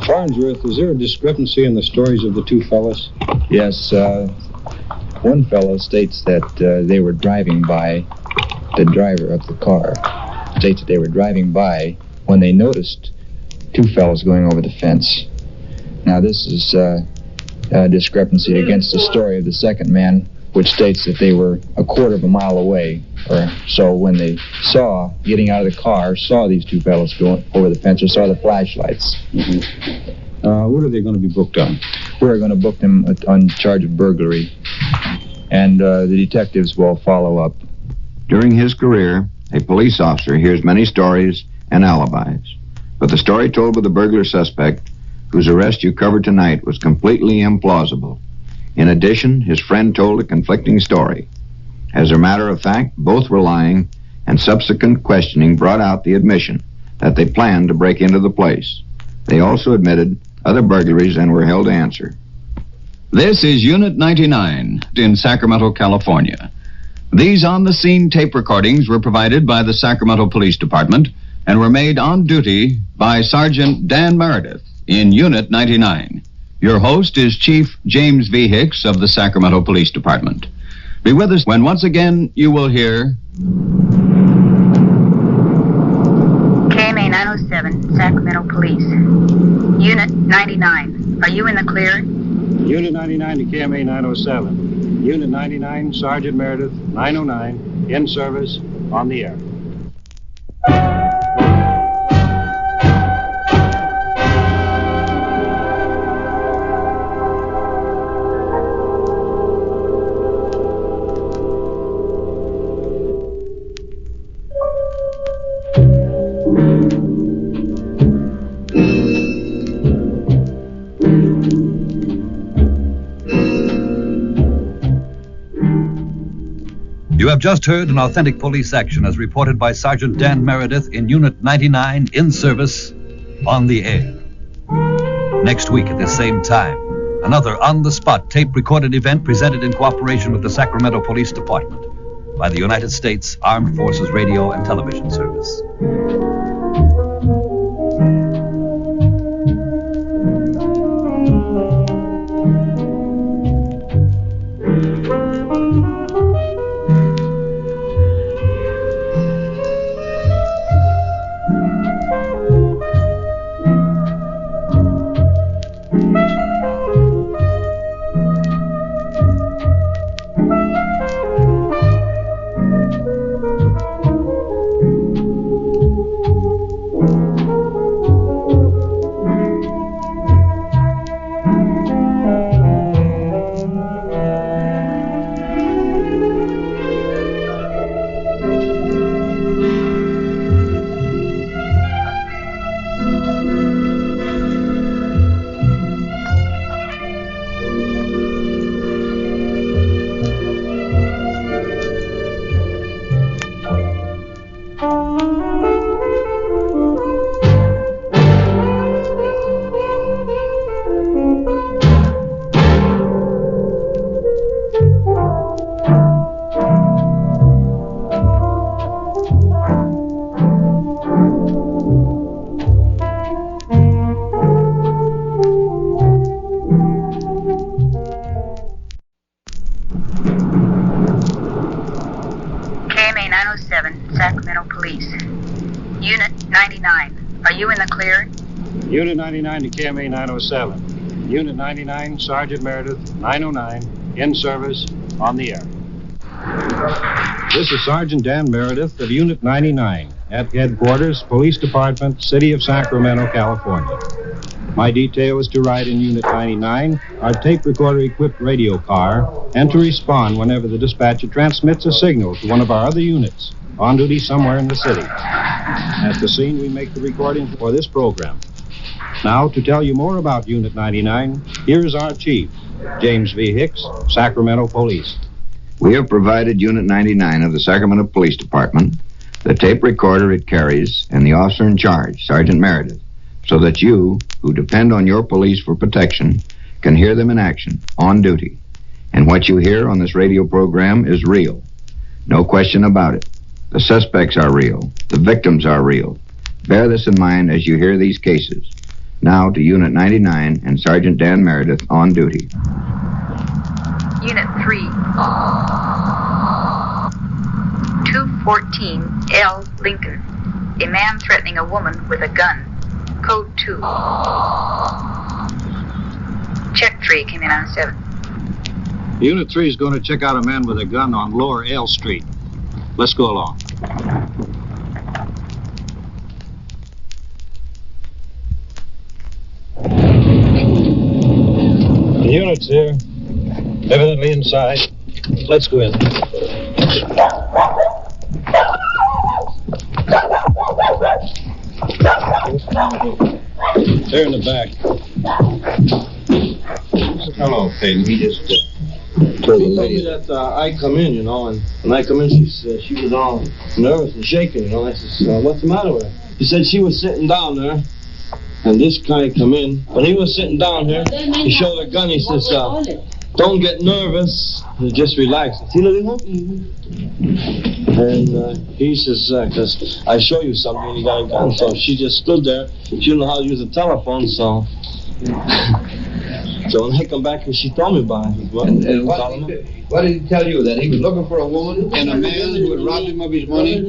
Farnsworth, is there a discrepancy in the stories of the two fellows? Yes, one fellow states that they were driving by, the driver of the car states that they were driving by when they noticed two fellows going over the fence. Now, this is a discrepancy against the story of the second man, which states that they were a quarter of a mile away, or so, when they getting out of the car, saw these two fellows going over the fence, or saw the flashlights. What are they going to be booked on? We're going to book them on charge of burglary, and the detectives will follow up. During his career, a police officer hears many stories and alibis. But the story told by the burglar suspect, whose arrest you covered tonight, was completely implausible. In addition, his friend told a conflicting story. As a matter of fact, both were lying, and subsequent questioning brought out the admission that they planned to break into the place. They also admitted other burglaries and were held to answer. This is Unit 99 in Sacramento, California. These on-the-scene tape recordings were provided by the Sacramento Police Department and were made on duty by Sergeant Dan Meredith in Unit 99. Your host is Chief James V. Hicks of the Sacramento Police Department. Be with us when once again you will hear... KMA 907, Sacramento Police. Unit 99. Are you in the clear? Unit 99 to KMA 907. Unit 99, Sergeant Meredith, 909, in service, on the air. You have just heard an authentic police action as reported by Sergeant Dan Meredith in Unit 99, in service, on the air. Next week at the same time, another on-the-spot tape-recorded event presented in cooperation with the Sacramento Police Department by the United States Armed Forces Radio and Television Service. Sacramento Police. Unit 99, are you in the clear? Unit 99 to KMA 907. Unit 99, Sergeant Meredith, 909, in service, on the air. This is Sergeant Dan Meredith of Unit 99 at Headquarters, Police Department, City of Sacramento, California. My detail is to ride in Unit 99, our tape recorder-equipped radio car, and to respond whenever the dispatcher transmits a signal to one of our other units on duty somewhere in the city. At the scene, we make the recording for this program. Now, to tell you more about Unit 99, here is our chief, James V. Hicks, Sacramento Police. We have provided Unit 99 of the Sacramento Police Department the tape recorder it carries and the officer in charge, Sergeant Meredith, so that you, who depend on your police for protection, can hear them in action, on duty. And what you hear on this radio program is real. No question about it. The suspects are real. The victims are real. Bear this in mind as you hear these cases. Now to Unit 99 and Sergeant Dan Meredith on duty. Unit 3. 214 L. Lincoln. A man threatening a woman with a gun. Code 2. Check 3 came in on 7. Unit 3 is going to check out a man with a gun on Lower L Street. Let's go along. The unit's here. Evidently inside. Let's go in. They're in the back. Hello, Peyton. He just told the lady that I come in, you know, and when I come in, she was all nervous and shaking, you know. I said, what's the matter with her? He said she was sitting down there, and this guy come in. When he was sitting down here, he showed a gun. He says, don't get nervous, just relax. See, and he says, because I show you something, and he got a gun. So she just stood there. She didn't know how to use a telephone, so... So when I come back, she told me about it. What did he tell you? That he was looking for a woman and a man who had robbed him of his money?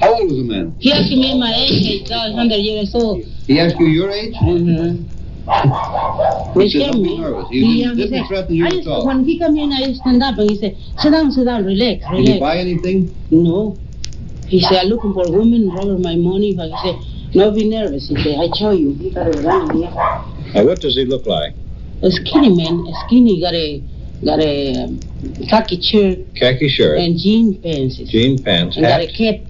How old was the man? He asked me my age. I was 100 years old. He asked you your age? He said, don't be nervous. He didn't threaten you at all. When he come in, I stand up and he said, sit down, relax. Did he buy anything? No. He said, I'm looking for a woman, robbing my money. But he said, no, be nervous. He said, I show you. He got a gun here. Now, what does he look like? A skinny man. A skinny, got a khaki shirt. Khaki shirt. And jean pants. Jean pants. And got a cap.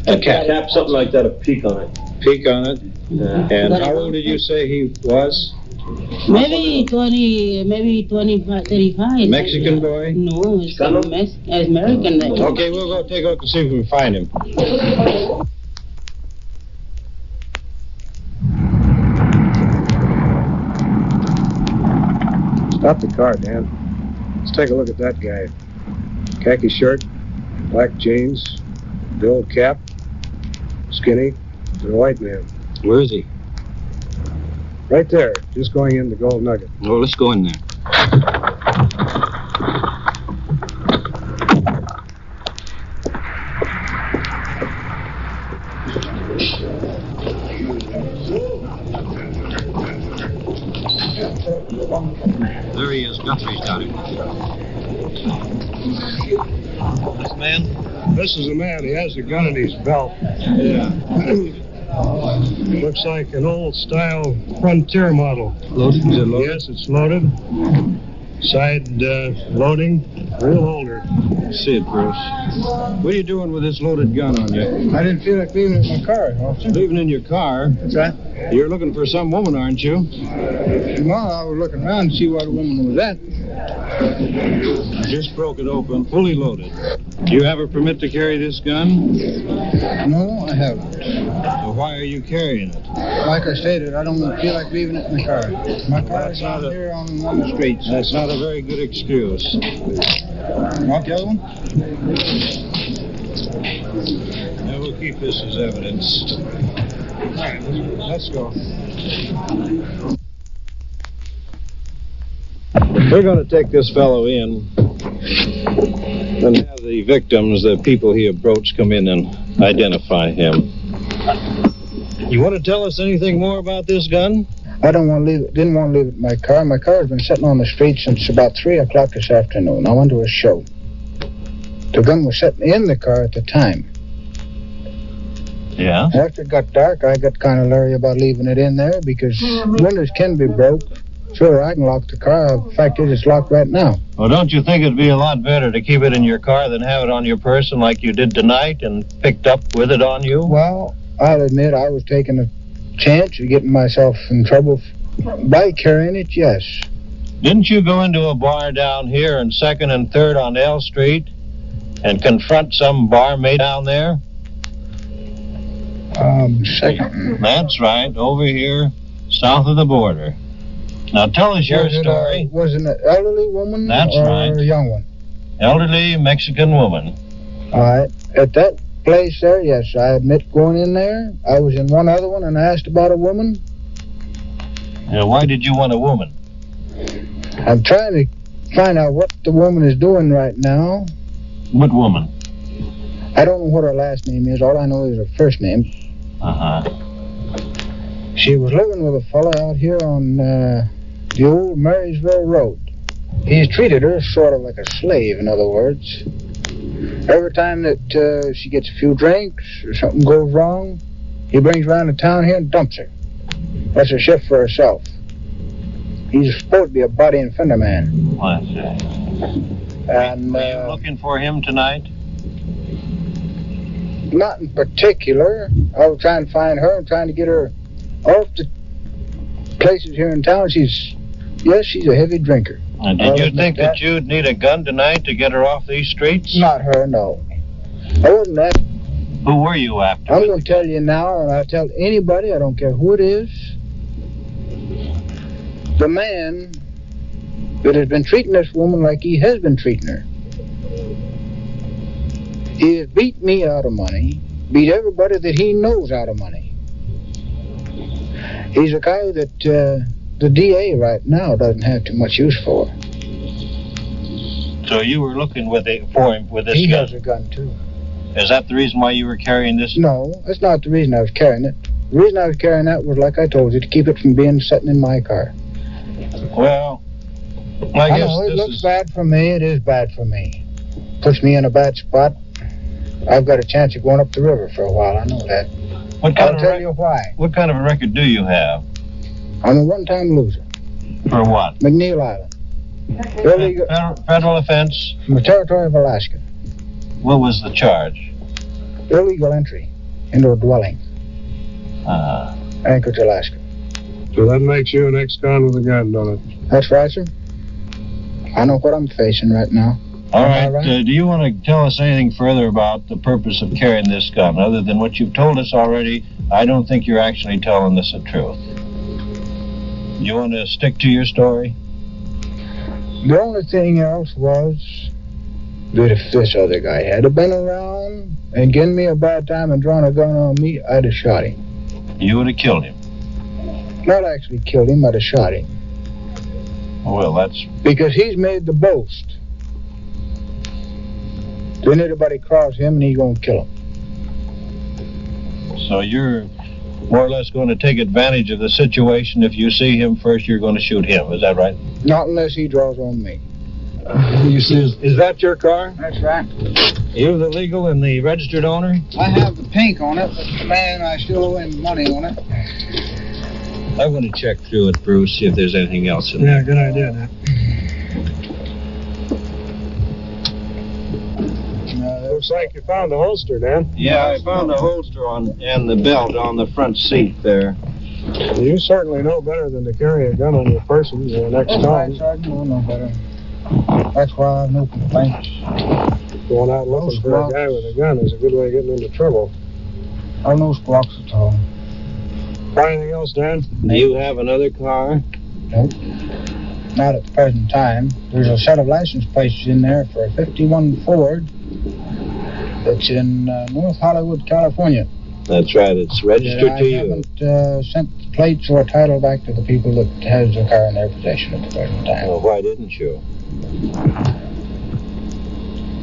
A cap, something like that, a peak on it. Peak on it. And how old did you say he was? Maybe 20, maybe 25, 35. Mexican boy? No, it's American. Okay, we'll go take a look and see if we can find him. Stop the car, Dan. Let's take a look at that guy. Khaki shirt, black jeans, the old cap, skinny, and a white man. Where is he? Right there, just going in the Gold Nugget. Well, let's go in there. There he is. Guthrie's got him. This man? This is a man. He has a gun in his belt. Yeah. Looks like an old-style Frontier model. Loaded? Is it loaded? Yes, it's loaded. Side loading, real holder. See it, Bruce. What are you doing with this loaded gun on you? I didn't feel like leaving it in my car, officer. Leaving in your car? What's that? You're looking for some woman, aren't you? No, I was looking around to see what woman was that. I just broke it open, fully loaded. Do you have a permit to carry this gun? No, I haven't. Well, why are you carrying it? Like I stated, I don't feel like leaving it in the car. My car is out here on the streets. That's not a very good excuse. Want the other one? Yeah, we'll keep this as evidence. All right, let's go. We're going to take this fellow in. And have the victims, the people he approached, come in and identify him. You want to tell us anything more about this gun? I didn't want to leave it in my car. My car has been sitting on the street since about 3 o'clock this afternoon. I went to a show. The gun was sitting in the car at the time. Yeah? After it got dark, I got kind of leery about leaving it in there because windows can be broke. Sure, I can lock the car. The fact is, it's locked right now. Well, don't you think it'd be a lot better to keep it in your car than have it on your person like you did tonight and picked up with it on you? Well, I'll admit I was taking a chance of getting myself in trouble by carrying it, yes. Didn't you go into a bar down here in 2nd and 3rd on L Street and confront some barmaid down there? Second. That's right, over here, south of the border. Now tell us your story. Was it an elderly woman? That's or right. a young one? Elderly Mexican woman. All right. At that place there, yes, I admit going in there. I was in one other one and I asked about a woman. Why did you want a woman? I'm trying to find out what the woman is doing right now. What woman? I don't know what her last name is. All I know is her first name. Uh-huh. She was living with a fellow out here on the old Marysville Road. He's treated her sort of like a slave, in other words. Every time that she gets a few drinks or something goes wrong, he brings her around to town here and dumps her. Lets her shift for herself. He's supposed to be a body and fender man. I see. And, were you looking for him tonight? Not in particular. I was trying to find her and trying to get her off the places here in town. She's a heavy drinker. Did you think that you'd need a gun tonight to get her off these streets? Not her, no. I wasn't that. Who were you after? I'm going to tell you now, and I'll tell anybody, I don't care who it is. The man that has been treating this woman like he has been treating her. He has beat me out of money, beat everybody that he knows out of money. He's a guy that the DA right now doesn't have too much use for. So you were looking for him with this gun? He has a gun, too. Is that the reason why you were carrying this? No, that's not the reason I was carrying it. The reason I was carrying that was, like I told you, to keep it from being sitting in my car. Well, I guess know, it looks bad for me. It is bad for me. Puts me in a bad spot. I've got a chance of going up the river for a while. I know that. I'll tell you why. What kind of a record do you have? I'm a one-time loser. For what? McNeil Island. Illegal, federal offense? From the territory of Alaska. What was the charge? Illegal entry into a dwelling. Anchorage, Alaska. So that makes you an ex-con with a gun, don't it? That's right, sir. I know what I'm facing right now. All right. Do you want to tell us anything further about the purpose of carrying this gun? Other than what you've told us already, I don't think you're actually telling us the truth. You want to stick to your story? The only thing else was that if this other guy had been around and given me a bad time and drawn a gun on me, I'd have shot him. You would have killed him? Not actually killed him, I'd have shot him. Well, that's... Because he's made the boast. Then anybody cross him and he's going to kill him. So you're more or less going to take advantage of the situation. If you see him first, you're going to shoot him. Is that right? Not unless he draws on me. You see, is that your car? That's right. You're the legal and the registered owner? I have the pink on it, but man, I still owe him money on it. I'm going to check through it, Bruce, see if there's anything else in there. Yeah, good idea, that. Looks like you found the holster, Dan. Yeah, I found the holster and the belt on the front seat there. You certainly know better than to carry a gun on your person next time. I know better. That's why I have no complaints. Going out looking for a guy with a gun is a good way of getting into trouble. I have no squawks at all. Anything else, Dan? Do you have another car? Nope. Not at the present time. There's a set of license plates in there for a 51 Ford that's in North Hollywood, California. That's right. It's registered to you. I haven't sent the plates or title back to the people that has the car in their possession at the present time. Well, why didn't you?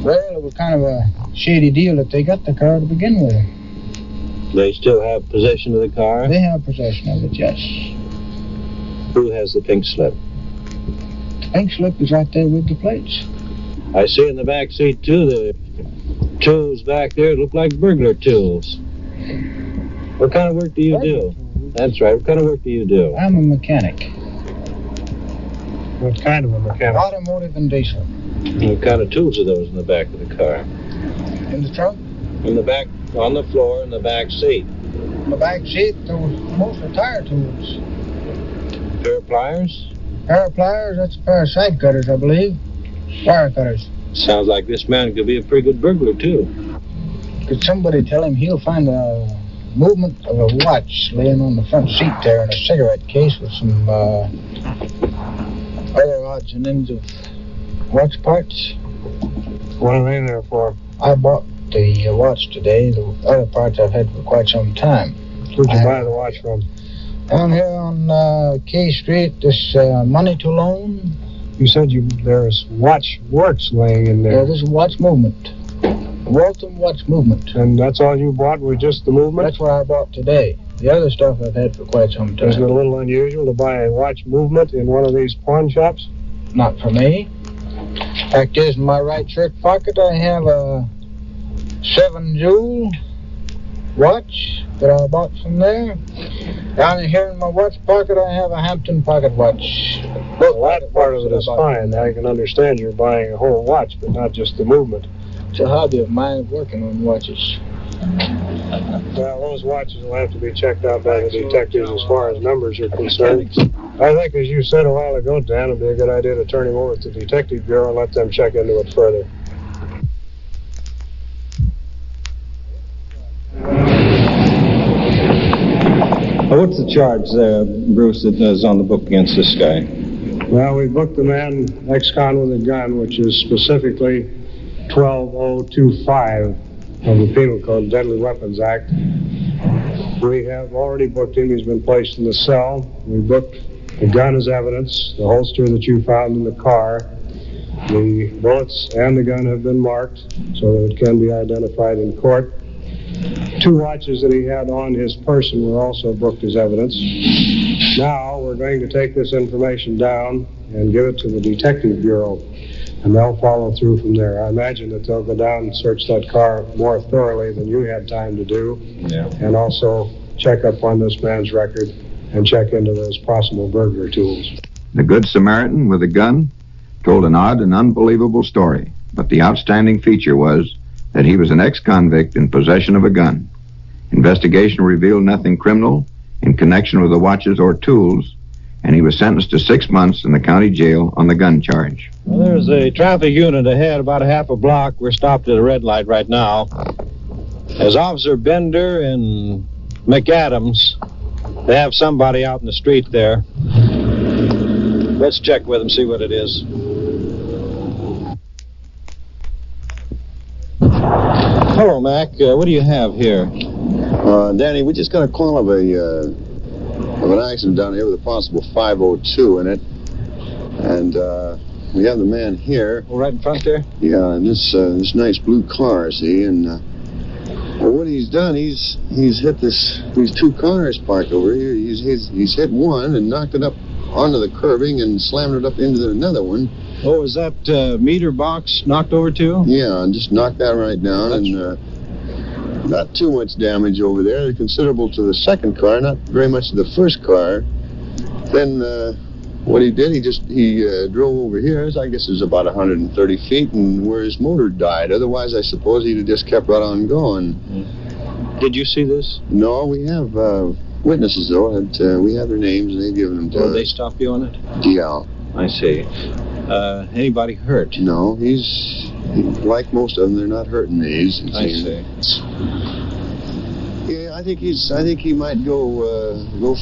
Well, it was kind of a shady deal that they got the car to begin with. They still have possession of the car? They have possession of it, yes. Who has the pink slip? The pink slip is right there with the plates. I see in the back seat, too, the tools back there look like burglar tools. What kind of work do you do? That's right. What kind of work do you do? I'm a mechanic. What kind of a mechanic? Automotive and diesel. What kind of tools are those in the back of the car? In the trunk? In the back, on the floor, in the back seat. In the back seat, there was mostly tire tools. Pair of pliers? Pair of pliers, that's a pair of side cutters, I believe. Wire cutters. Sounds like this man could be a pretty good burglar, too. Could somebody tell him he'll find a movement of a watch laying on the front seat there in a cigarette case with some other odds and ends of watch parts? What are they there for? I bought the watch today. The other parts I've had for quite some time. Where'd you buy the watch from? Down here on K Street, this Money to Loan. You said there's watch works laying in there. Yeah, there's a watch movement. Waltham Watch Movement. And that's all you bought was just the movement? That's what I bought today. The other stuff I've had for quite some time. Isn't it a little unusual to buy a watch movement in one of these pawn shops? Not for me. Fact is, in my right shirt pocket, I have a 7-jewel watch that I bought from there. Down here in my watch pocket, I have a Hampton pocket watch. Well, that part of it is fine. I can understand you're buying a whole watch, but not just the movement. It's a hobby of mine working on watches. Well, those watches will have to be checked out by the detectives as far as numbers are concerned. I think, as you said a while ago, Dan, it'd be a good idea to turn him over to the Detective Bureau and let them check into it further. What's the charge there, Bruce, that is on the book against this guy? Well, we booked the man, ex-con with a gun, which is specifically 12025 of the Penal Code, Deadly Weapons Act. We have already booked him. He's been placed in the cell. We booked the gun as evidence, the holster that you found in the car. The bullets and the gun have been marked so that it can be identified in court. 2 watches that he had on his person were also booked as evidence. Now we're going to take this information down and give it to the Detective Bureau, and they'll follow through from there. I imagine that they'll go down and search that car more thoroughly than you had time to do, and also check up on this man's record and check into those possible burglar tools. The Good Samaritan with a gun told an odd and unbelievable story, but the outstanding feature was that he was an ex-convict in possession of a gun. Investigation revealed nothing criminal in connection with the watches or tools, and he was sentenced to 6 months in the county jail on the gun charge. Well, there's a traffic unit ahead, about a half a block. We're stopped at a red light right now. As Officer Bender and McAdams, they have somebody out in the street there. Let's check with them, see what it is. Hello, Mac. What do you have here? Danny, we just got a call of an accident down here with a possible 502 in it. And we have the man here. Oh, right in front there? Yeah, in this nice blue car, see? And well, what he's done, he's hit these 2 cars parked over here. He's hit one and knocked it up onto the curbing and slammed it up into another one. Oh, is that meter box knocked over too? Yeah, and just knocked that right down. And not too much damage over there. Considerable to the second car, not very much to the first car. Then what he did, he drove over here. I guess it's about 130 feet, and where his motor died. Otherwise, I suppose he'd have just kept right on going. Did you see this? No, we have witnesses, though. We have their names, and they've given them to us. They stop you on it? Yeah. I see. Anybody hurt? No, he's like most of them. They're not hurting these. I see. Yeah, I think he might go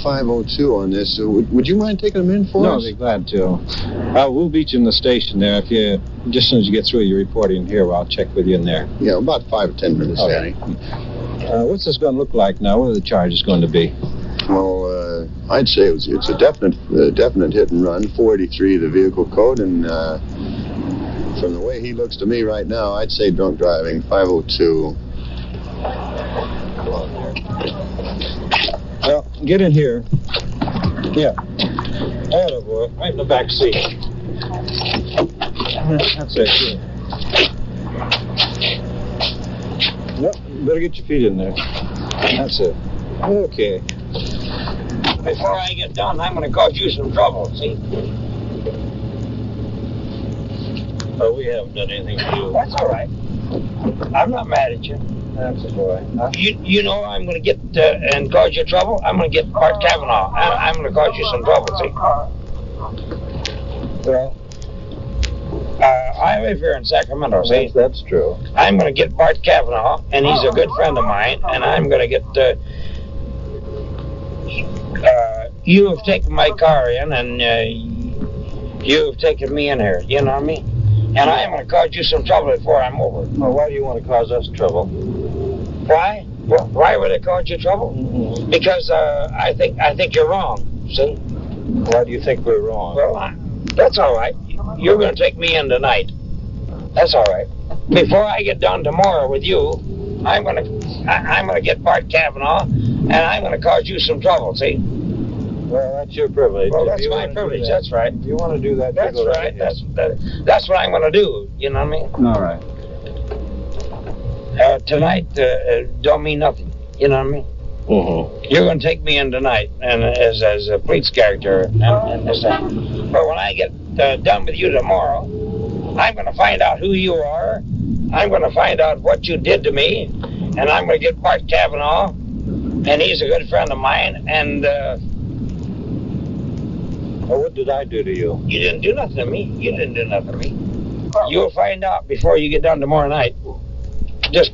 502 on this. So would you mind taking him in for us? No, I'd be glad to. We'll beat you in the station there. If you just as soon as you get through your reporting here, I'll check with you in there. Yeah, about 5 or 10 minutes, okay. Danny. What's this going to look like now? What are the charges going to be? Well, I'd say it's a definite hit and run. 483 the vehicle code, and From the way he looks to me right now, I'd say drunk driving, 502. Well, get in here. Yeah. Attaboy, right in the back seat. That's it. Yeah. Yep, better get your feet in there. That's it. Okay. Before I get done, I'm going to cause you some trouble, see? Oh, we haven't done anything to you. That's all right. I'm not mad at you. That's all right. You know I'm going to get and cause you trouble? I'm going to get Bart Kavanaugh. I'm going to cause you some trouble, see? Well, I live here in Sacramento, see? That's true. I'm going to get Bart Kavanaugh, and he's a good friend of mine, and I'm going to get... you have taken my car in, and you have taken me in here, you know what I mean? And I'm going to cause you some trouble before I'm over. Well, why do you want to cause us trouble? Why? Well, why would I cause you trouble? Mm-hmm. Because I think you're wrong, see? Why do you think we're wrong? Well, that's all right. You're going to take me in tonight. That's all right. Before I get done tomorrow with you, I'm going to get Bart Kavanaugh, and I'm going to cause you some trouble, see? Well, that's your privilege. Well, that's my privilege. That's right. If you want to do that, that's right. That's what I'm going to do. You know what I mean? All right. Tonight don't mean nothing. You know what I mean? Mm-hmm. You're going to take me in tonight, and as a police character, and this thing. But when I get done with you tomorrow, I'm going to find out who you are. I'm going to find out what you did to me, and I'm going to get Bart Kavanaugh, and he's a good friend of mine, and... Well, what did I do to you? You didn't do nothing to me. You didn't do nothing to me. You'll find out before you get done tomorrow night. Just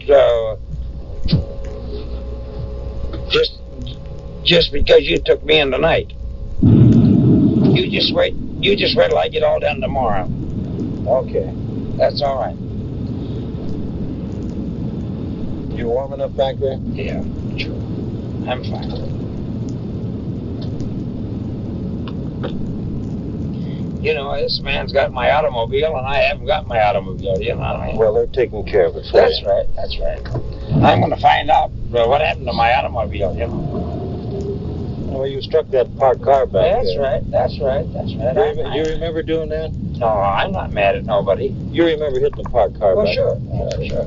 because you took me in tonight. You just wait. You just wait till I get all done tomorrow. Okay. That's all right. You warm enough back there? Yeah, sure. I'm fine. You know, this man's got my automobile, and I haven't got my automobile, you know what I mean? Well, they're taking care of it for That's you. right, that's right. I'm going to find out what happened to my automobile, you know? Well, you struck that parked car back there. That's right. You remember doing that? No, I'm not mad at nobody. You remember hitting the parked car back there? Sure.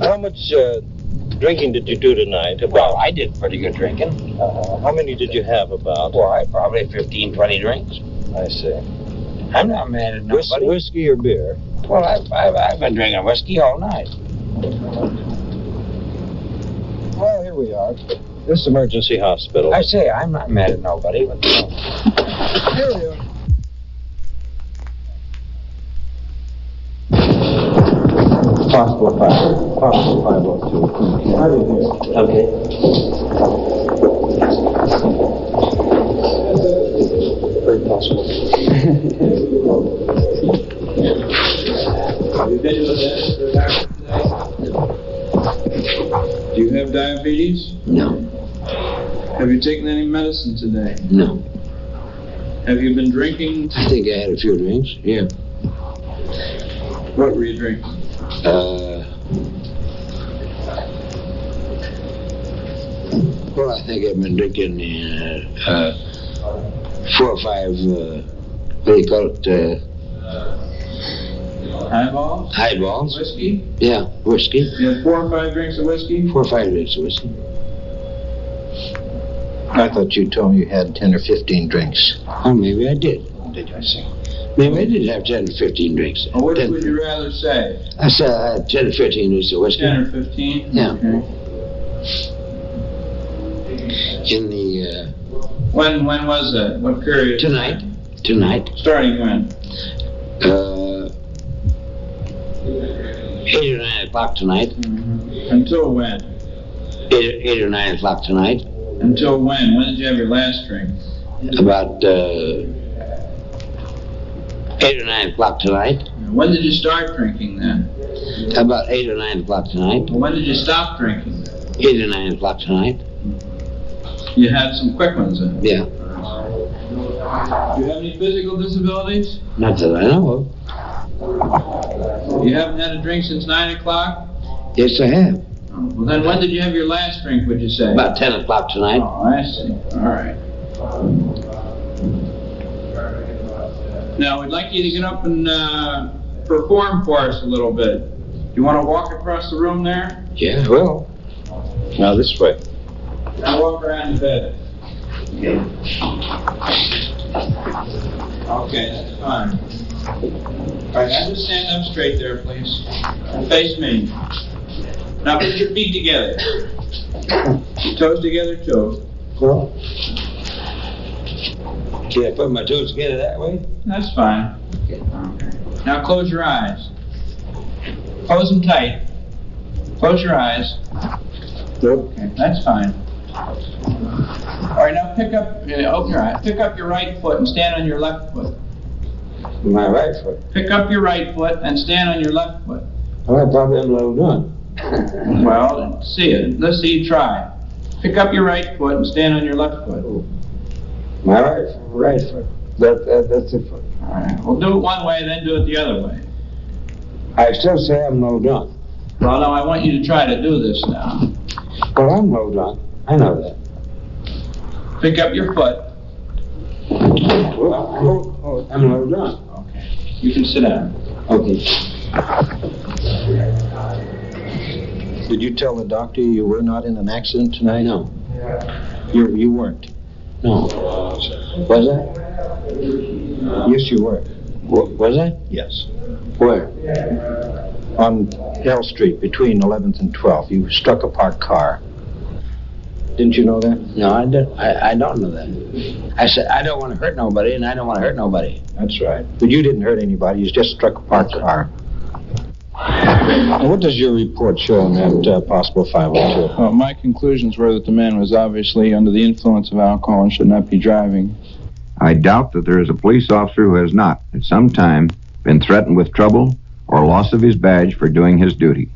How much drinking did you do tonight? Well, I did pretty good drinking. How many did you have about? Well, probably 15, 20 drinks. I see. I'm not mad at nobody. Whiskey or beer? Well, I've been drinking whiskey all night. Well, here we are. This emergency hospital. I say, I'm not mad at nobody. But, Here we are. Possible 502. Okay. Very possible. Do you have diabetes? No. Have you taken any medicine today? No. Have you been drinking? I think I had a few drinks, yeah. What were you drinking? Well, I think I've been drinking 4 or 5, what do you call it? Highballs? Highballs. Whiskey? Yeah, whiskey. You had 4 or 5 drinks of whiskey? 4 or 5 drinks of whiskey. I thought you told me you had 10 or 15 drinks. Oh, maybe I did. Did I say? Maybe I did have 10 or 15 drinks. Well, which would you rather say? I said I had 10 or 15 drinks of whiskey. 10 or 15? Yeah. Okay. In the... When was that? What period? Tonight. Starting when? 8 or 9 o'clock tonight. Mm-hmm. Until when? 8 or 9 o'clock tonight. Until when? When did you have your last drink? About 8 or 9 o'clock tonight. When did you start drinking then? About 8 or 9 o'clock tonight. Well, when did you stop drinking? 8 or 9 o'clock tonight. You had some quick ones then? Yeah. Do you have any physical disabilities? Not that I know You haven't had a drink since 9 o'clock? of. Yes, I have. Well, then when did you have your last drink, would you say? About 10 o'clock tonight. Oh, I see. All right. Now, we'd like you to get up and perform for us a little bit. Do you want to walk across the room there? Yeah, well. Now this way. Now walk around the bed. Okay, that's fine. All right, now just stand up straight there, please. Face me. Now put your feet together. Toes together, too. Well, can I put my toes together that way? That's fine. Okay. Now close your eyes. Close them tight. Close your eyes. Okay, that's fine. All right, now open your eyes. Pick up your right foot and stand on your left foot. My right foot. Pick up your right foot and stand on your left foot. Well, I probably am a little done. Well, see it. Let's see you try. Pick up your right foot and stand on your left foot. My right foot. That's the foot. All right, we'll do it one way, then do it the other way. I still say I'm low down. Well, now I want you to try to do this now. Well, I'm low down. I know that. Pick up your foot. Well, I'm low down. Okay. You can sit down. Okay. Did you tell the doctor you were not in an accident tonight? No. You weren't? No. Was I? Yes, you were. Was I? Yes. Where? On L Street, between 11th and 12th. You struck a parked car. Didn't you know that? No, I don't know that. I said, I don't want to hurt nobody, and I don't want to hurt nobody. That's right. But you didn't hurt anybody. You just struck a parked car. Now, what does your report show on that possible 502? Well, my conclusions were that the man was obviously under the influence of alcohol and should not be driving. I doubt that there is a police officer who has not, at some time, been threatened with trouble or loss of his badge for doing his duty.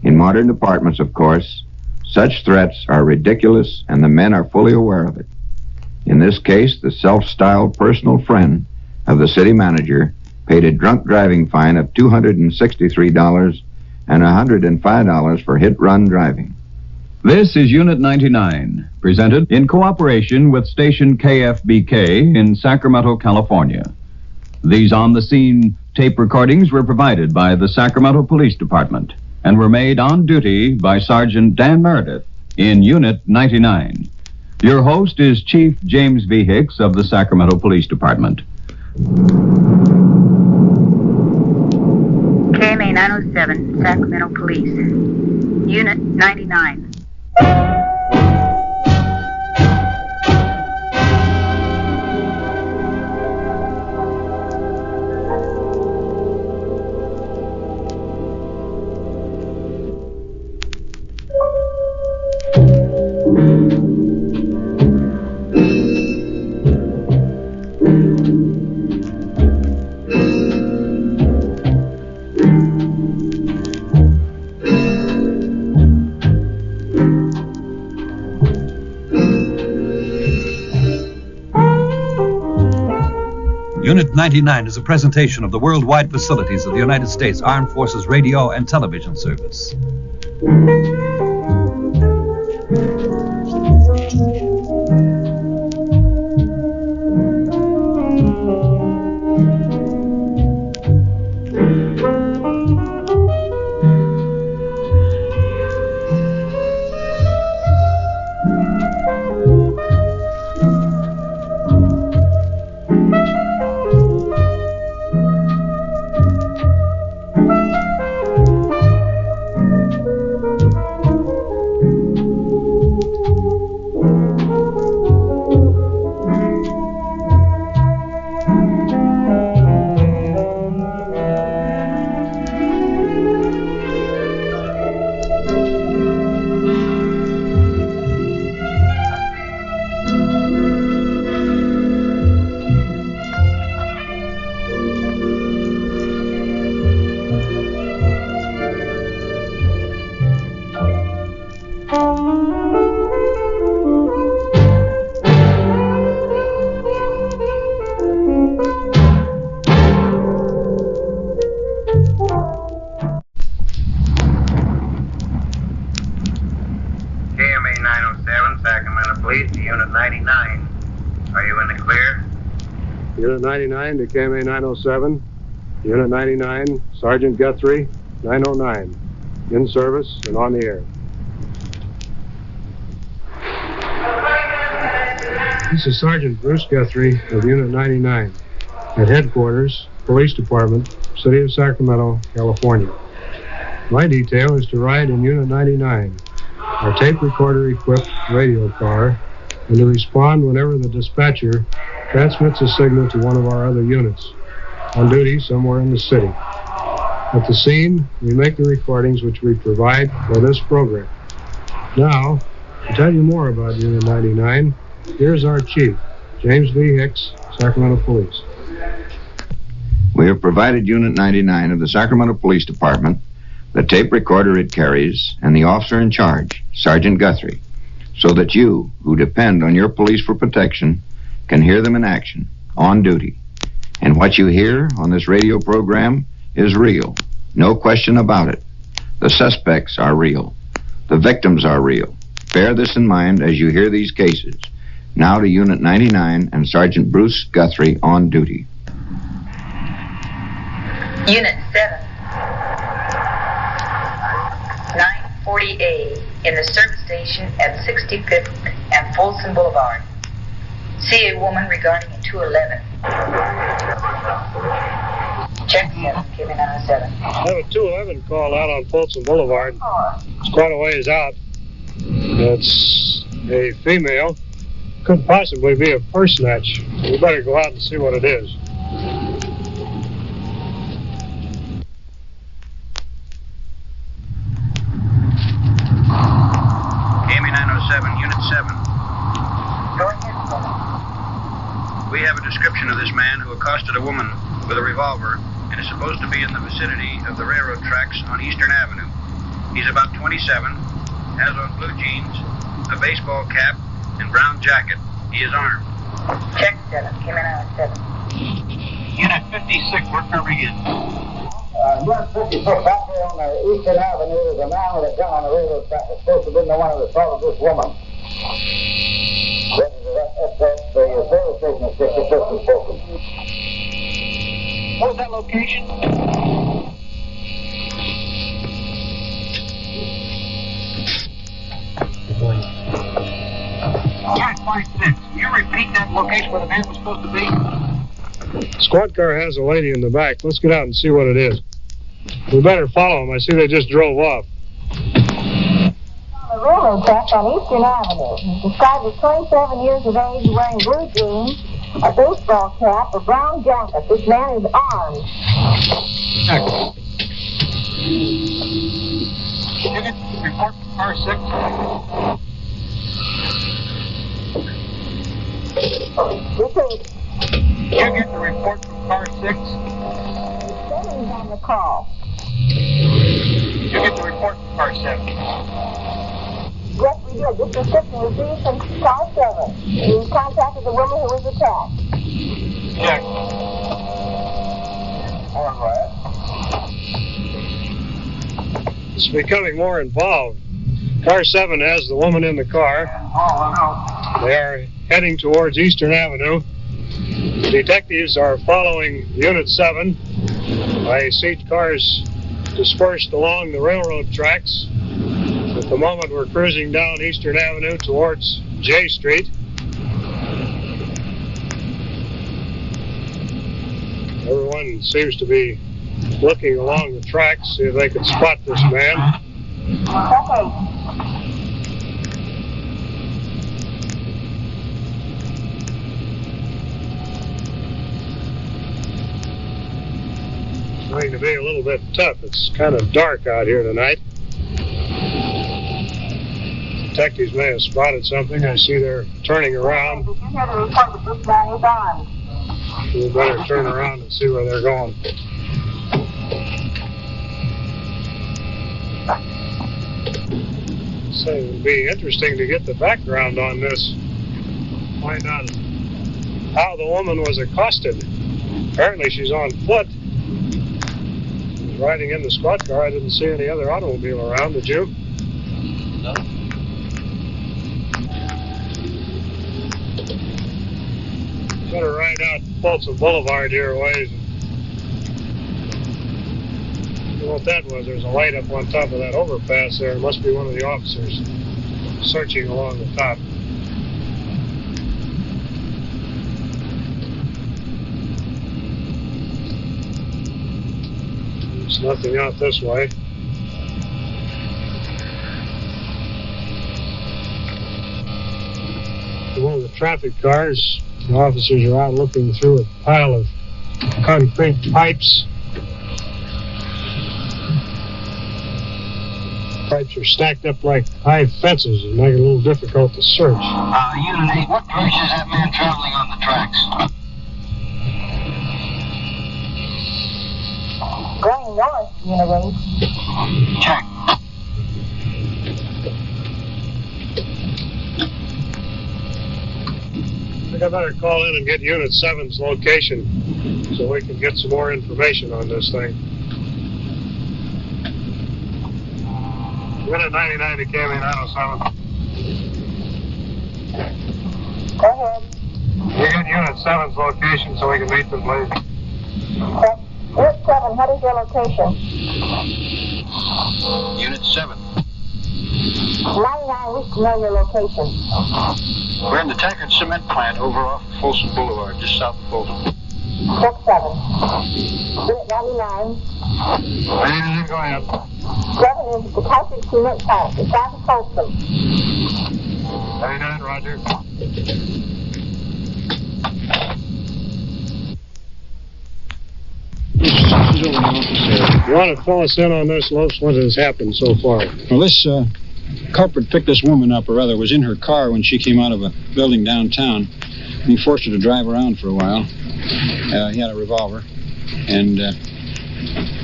In modern departments, of course, such threats are ridiculous, and the men are fully aware of it. In this case, the self-styled personal friend of the city manager paid a drunk driving fine of $263 and $105 for hit-run driving. This is Unit 99, presented in cooperation with station KFBK in Sacramento, California. These on-the-scene tape recordings were provided by the Sacramento Police Department and were made on duty by Sergeant Dan Meredith in Unit 99. Your host is Chief James V. Hicks of the Sacramento Police Department. KMA 907, Sacramento Police. Unit 99. Unit 99 is a presentation of the worldwide facilities of the United States Armed Forces Radio and Television Service. Unit 99. Are you in the clear? Unit 99 to KMA 907. Unit 99, Sergeant Guthrie, 909. In service and on the air. This is Sergeant Bruce Guthrie of Unit 99 at Headquarters, Police Department, City of Sacramento, California. My detail is to ride in Unit 99, our tape recorder-equipped radio car, and to respond whenever the dispatcher transmits a signal to one of our other units on duty somewhere in the city. At the scene, we make the recordings which we provide for this program. Now, to tell you more about Unit 99, here's our chief, James V. Hicks, Sacramento Police. We have provided Unit 99 of the Sacramento Police Department, the tape recorder it carries, and the officer in charge, Sergeant Guthrie, so that you, who depend on your police for protection, can hear them in action, on duty. And what you hear on this radio program is real. No question about it. The suspects are real. The victims are real. Bear this in mind as you hear these cases. Now to Unit 99 and Sergeant Bruce Guthrie on duty. Unit 7, 940A, in the service station at 65th and Folsom Boulevard. See a woman regarding a 211. Check 7, giving out a 7. I have a 211 call out on Folsom Boulevard. It's quite a ways out. It's a female. Could possibly be a purse snatch. We better go out and see what it is. KMA 907, Unit 7. We have a description of this man who accosted a woman with a revolver and is supposed to be in the vicinity of the railroad tracks on Eastern Avenue. He's about 27, has on blue jeans, a baseball cap, and brown jacket. He is armed. Check 7, came in out 7. Unit 56, we're covering in. Unit 56, out there on the Eastern Avenue, there's a man with a gun on the railroad track that's supposed to have been the one who assaulted this woman. That's the service station at 65th and Folsom. What was that location? Unit 56, can you repeat that location where the man was supposed to be? Squad car has a lady in the back. Let's get out and see what it is. We better follow them. I see they just drove off. On the railroad track on Eastern Avenue. He's described as 27 years of age, wearing blue jeans, a baseball cap, a brown jacket. This man is armed. Unit, report from car 6. Repeat. You get the report from car 6. Seven's on the call. You get the report from car 7. Yes, we did. This description was received from car 7. We contacted the woman who was attacked. Check. All right. It's becoming more involved. Car 7 has the woman in the car. They are heading towards Eastern Avenue. Detectives are following Unit 7. I see cars dispersed along the railroad tracks. At the moment, we're cruising down Eastern Avenue towards J Street. Everyone seems to be looking along the tracks, see if they can spot this man. It's going to be a little bit tough. It's kind of dark out here tonight. Detectives may have spotted something. I see they're turning around. We better turn around and see where they're going. So it would be interesting to get the background on this. Find out how the woman was accosted. Apparently she's on foot. She's riding in the squad car. I didn't see any other automobile around, did you? No. Better ride out Folsom Boulevard here a ways. What that was, there's a light up on top of that overpass there. It must be one of the officers searching along the top. There's nothing out this way. One of the traffic cars, the officers are out looking through a pile of concrete pipes. Pipes are stacked up like high fences and make it a little difficult to search. Unit 8, what direction is that man traveling on the tracks? Going north, Unit 8. Check. I think I better call in and get Unit 7's location so we can get some more information on this thing. Unit 99 to KMA 907. Go ahead. You get Unit 7's location so we can meet them, please. Okay. Unit 7, what is your location? Unit 7. 99 wish to know your location. We're in the Taggart Cement Plant over off Folsom Boulevard, just south of Folsom. Check 7. Unit 99. Anything go ahead. 7 is the Taggart Cement Plant, just south of Folsom. 99, roger. You want to fill us in on this, Los? What has happened so far? Well, this culprit picked this woman up, or rather was in her car when she came out of a building downtown. He forced her to drive around for a while. He had a revolver. And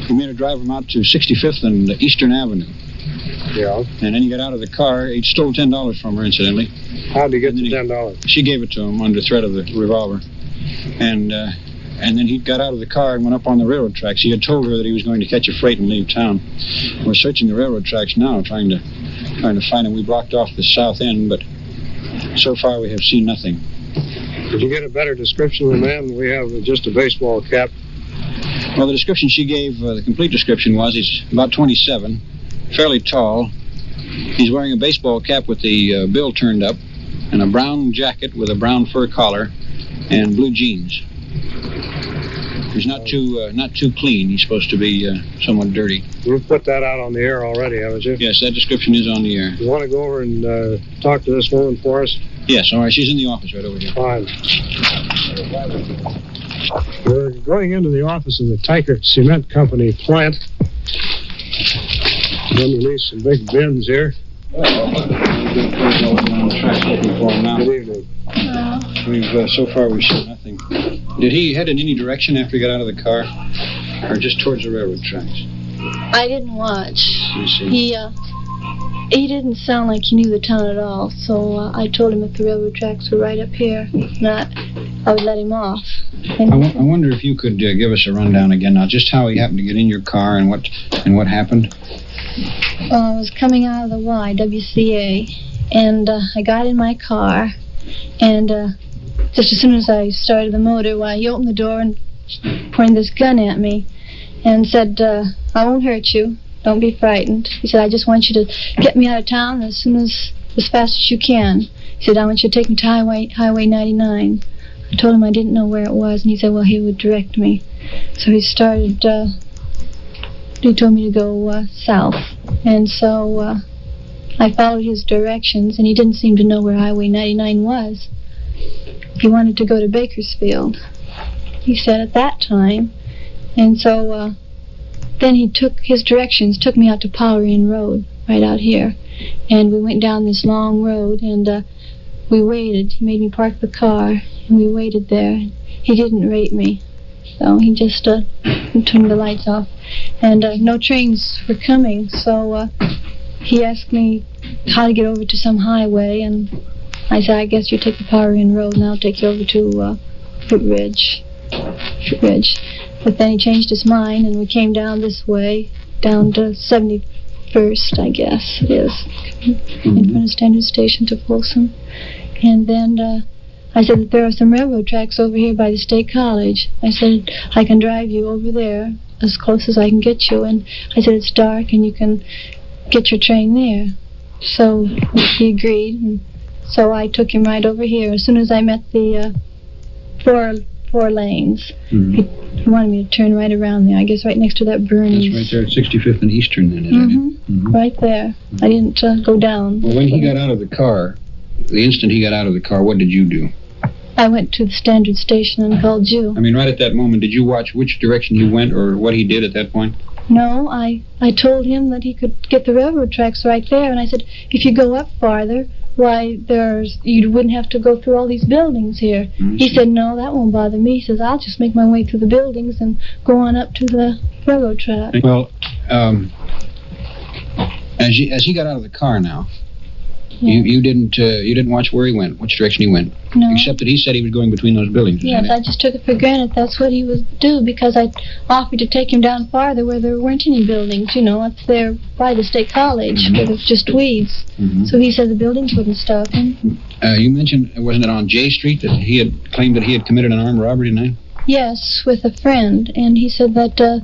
he made her drive him out to 65th and Eastern Avenue. Yeah. And then he got out of the car. He stole $10 from her, incidentally. How'd he get the $10? She gave it to him under threat of the revolver. And then he got out of the car and went up on the railroad tracks. He had told her that he was going to catch a freight and leave town. We're searching the railroad tracks now, trying to find him. We blocked off the south end, but so far we have seen nothing. Did you get a better description of the man? We have just a baseball cap. Well, the description she gave, the complete description was he's about 27, fairly tall. He's wearing a baseball cap with the bill turned up, and a brown jacket with a brown fur collar, and blue jeans. He's not too clean. He's supposed to be somewhat dirty. You've put that out on the air already, haven't you? Yes, that description is on the air. You want to go over and talk to this woman for us? Yes, all right. She's in the office right over here. Fine. We're going into the office of the Taggart Cement Company plant. Underneath some big bins here. Good evening. So far we've seen nothing. Did he head in any direction after he got out of the car? Or just towards the railroad tracks? I didn't watch. He didn't sound like he knew the town at all, so I told him if the railroad tracks were right up here. If not, I would let him off. I wonder if you could give us a rundown again now, just how he happened to get in your car and what happened. Well, I was coming out of the YWCA, and I got in my car, and just as soon as I started the motor, he opened the door and pointed this gun at me and said, I won't hurt you. Don't be frightened. He said, I just want you to get me out of town as fast as you can. He said, I want you to take me to Highway 99. I told him I didn't know where it was, and he said, well, he would direct me. So he started, he told me to go south. And so I followed his directions, and he didn't seem to know where Highway 99 was. He wanted to go to Bakersfield, he said at that time. And so then he took his directions, took me out to Powery Inn Road, right out here. And we went down this long road, and we waited. He made me park the car, and we waited there. He didn't rate me, so he just turned the lights off. And no trains were coming, so he asked me how to get over to some highway, and I said, I guess you take the Powery Inn Road, and I'll take you over to Fruit Ridge. But then he changed his mind, and we came down this way, down to 71st, I guess it is, in front of Standard Station to Folsom. And then I said that there are some railroad tracks over here by the State College. I said, I can drive you over there as close as I can get you. And I said, it's dark and you can get your train there. So he agreed. And so I took him right over here. As soon as I met the four lanes, he wanted me to turn right around there. I guess right next to that Bernie's. That's right there at 65th and Eastern then, isn't it? Right there. I didn't go down. Well, when he got out of the car, the instant he got out of the car, what did you do? I went to the Standard Station and called you. I mean, right at that moment, did you watch which direction he went or what he did at that point? No, I told him that he could get the railroad tracks right there, and I said, if you go up farther, why, you wouldn't have to go through all these buildings here. He said, no, that won't bother me. He says, I'll just make my way through the buildings and go on up to the railroad track. Well, as he got out of the car now, you didn't watch where he went, which direction he went. No. Except that he said he was going between those buildings. Yes, I just took it for granted that's what he would do because I offered to take him down farther where there weren't any buildings, up there by the State College where there's just weeds. So he said the buildings wouldn't stop him. You mentioned, wasn't it on J Street that he had claimed that he had committed an armed robbery tonight? Yes, with a friend, and he said that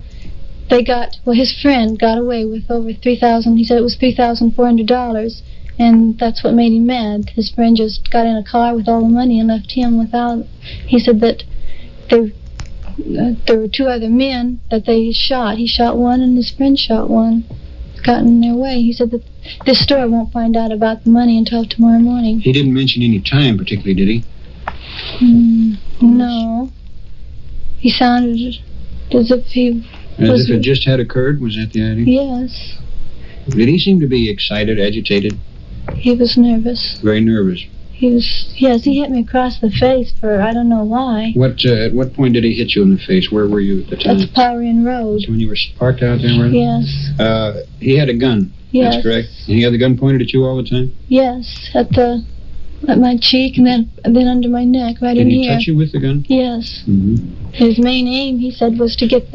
his friend got away with over $3,000. He said it was $3,400. And that's what made him mad. His friend just got in a car with all the money and left him without. He said that there were two other men that they shot. He shot one and his friend shot one. Got in their way. He said that this store won't find out about the money until tomorrow morning. He didn't mention any time particularly, did he? No. He sounded as if he As if it just had occurred? Was that the idea? Yes. Did he seem to be excited, agitated? He was nervous. Very nervous. Yes, he hit me across the face for I don't know why. At what point did he hit you in the face? Where were you at the time? That's Powerian Road. So when you were parked out there, right? Yes. He had a gun. Yes. That's correct. And he had the gun pointed at you all the time? Yes, at my cheek and then under my neck, right in here. Did he touch you with the gun? Yes. His main aim, he said, was to get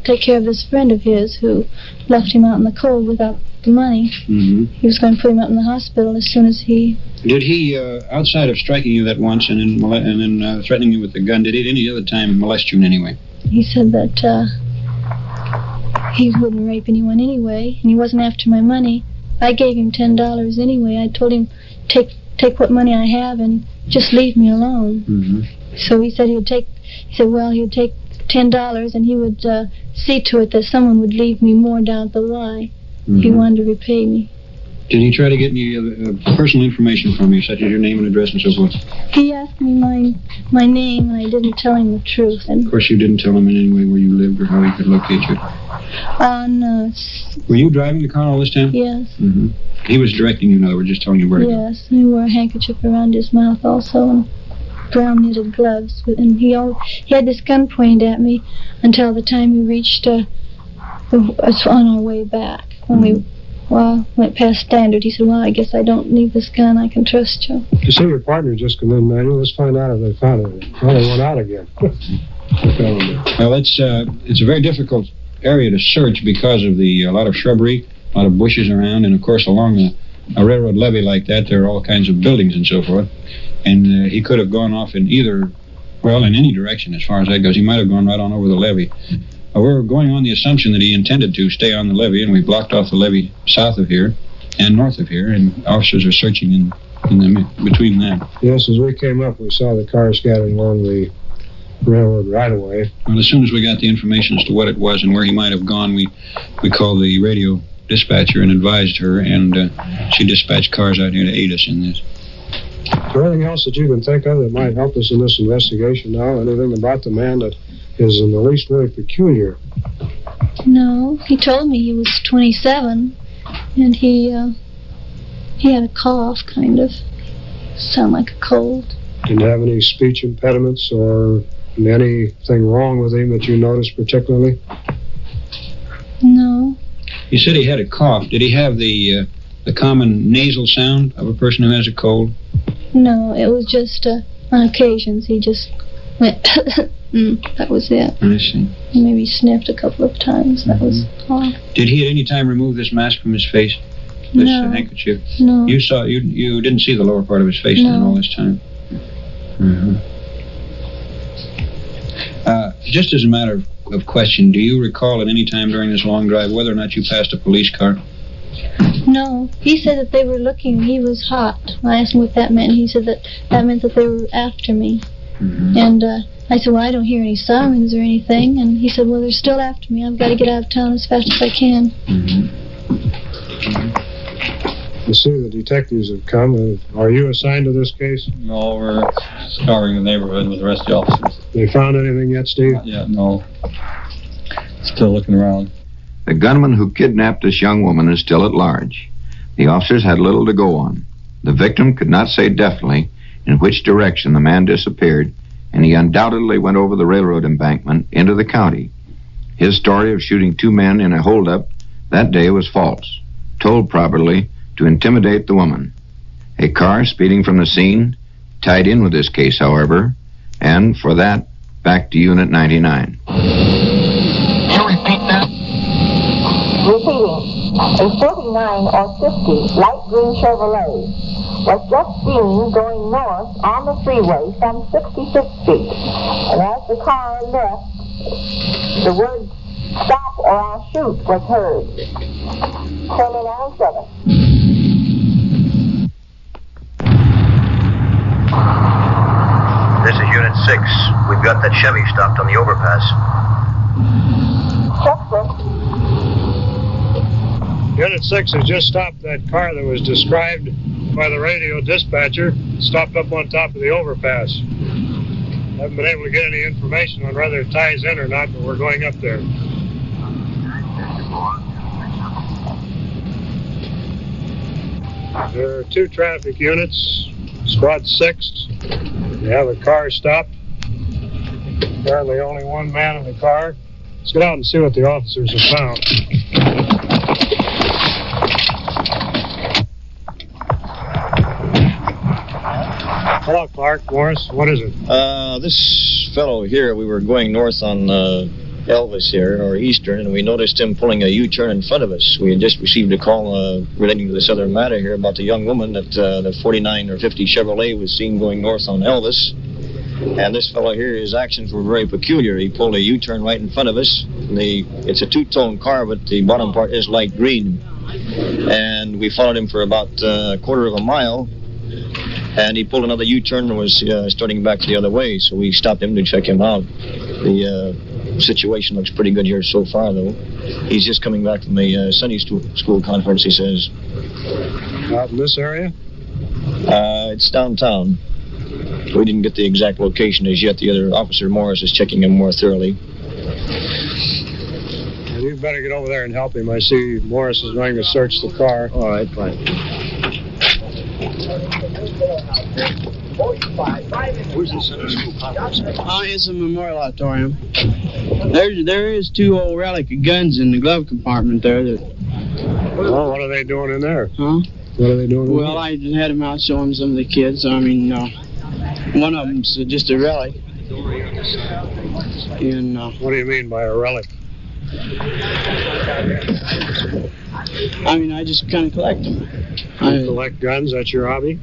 take care of this friend of his who left him out in the cold without the money. He was going to put him up in the hospital as soon as he... Did he, outside of striking you that once and then threatening you with the gun, did he at any other time molest you in any way? He said that he wouldn't rape anyone anyway, and he wasn't after my money. I gave him $10 anyway. I told him, take what money I have and just leave me alone. So he said he'd take $10 and he would see to it that someone would leave me more down at the Y. He wanted to repay me. Did he try to get any personal information from you, such as your name and address and so forth? He asked me my name, and I didn't tell him the truth. And of course, you didn't tell him in any way where you lived or how he could locate you. Were you driving the car all this time? Yes. He was directing you, in other words, just telling you where to go. Yes, and he wore a handkerchief around his mouth also, and brown knitted gloves. And he had this gun pointed at me until the time we reached on our way back. When we went past Standard, he said, well, I guess I don't need this gun. I can trust you. You say your partner just come in, Manuel. Let's find out if they found it. Well, they went out again. Well, it's a very difficult area to search because of a lot of shrubbery, a lot of bushes around, and, of course, along a railroad levee like that, there are all kinds of buildings and so forth. And he could have gone off in any direction as far as that goes. He might have gone right on over the levee. We're going on the assumption that he intended to stay on the levee, and we blocked off the levee south of here and north of here, and officers are searching in between that. Yes, as we came up, we saw the cars scattered along the railroad right-of-way. Well, as soon as we got the information as to what it was and where he might have gone, we called the radio dispatcher and advised her, and she dispatched cars out here to aid us in this. Is there anything else that you can think of that might help us in this investigation now? Anything about the man that is in the least very peculiar? No, he told me he was 27, and he had a cough, kind of. Sound like a cold. Didn't have any speech impediments or anything wrong with him that you noticed particularly? No. You said he had a cough. Did he have the common nasal sound of a person who has a cold? No, it was just on occasions he just went that was it. I see. He maybe sniffed a couple of times. That was all. Did he at any time remove this mask from his face? This handkerchief? No. You didn't see the lower part of his face then all this time? Just as a matter of question, do you recall at any time during this long drive whether or not you passed a police car? No. He said that they were looking. He was hot. I asked him what that meant. He said that meant that they were after me. And I said, well, I don't hear any sirens or anything. And he said, well, they're still after me. I've got to get out of town as fast as I can. You see the detectives have come. Are you assigned to this case? No, we're scouring the neighborhood with the rest of the officers. They found anything yet, Steve? Yeah, no. Still looking around. The gunman who kidnapped this young woman is still at large. The officers had little to go on. The victim could not say definitely in which direction the man disappeared, and he undoubtedly went over the railroad embankment into the county. His story of shooting 2 men in a holdup that day was false, told probably to intimidate the woman. A car speeding from the scene tied in with this case, however, and for that, back to Unit 99. You repeat that? Repeating. A 49 or 50 light green Chevrolet was just seen going north on the freeway from 66th Street. And as the car left, the word stop or I'll shoot was heard. 2907. This is Unit 6. We've got that Chevy stopped on the overpass. Unit 6 has just stopped that car that was described by the radio dispatcher, stopped up on top of the overpass. Haven't been able to get any information on whether it ties in or not, but we're going up there. There are 2 traffic units, Squad 6. They have a car stopped. Apparently only 1 man in the car. Let's get out and see what the officers have found. Hello, Clark. Morris, what is it? This fellow here, we were going north on Elvis here, or Eastern, and we noticed him pulling a U-turn in front of us. We had just received a call relating to this other matter here about the young woman that the 49 or 50 Chevrolet was seen going north on Elvis. And this fellow here, his actions were very peculiar. He pulled a U-turn right in front of us. It's a 2-tone car, but the bottom part is light green. And we followed him for about a quarter of a mile. And he pulled another U-turn and was starting back the other way, so we stopped him to check him out. The situation looks pretty good here so far, though. He's just coming back from a Sunday school conference, he says. Out in this area? It's downtown. We didn't get the exact location as yet. The other officer, Morris, is checking him more thoroughly. Well, you'd better get over there and help him. I see Morris is going to search the car. All right, fine. Where's the Sunday school conference? It's a memorial auditorium. There is 2 old relic guns in the glove compartment there. Well, what are they doing in there? Huh? What are they doing in there? Well, I just had them out showing some of the kids. I mean, one of them's just a relic. And what do you mean by a relic? I mean, I just kind of collect them. You collect guns? That's your hobby?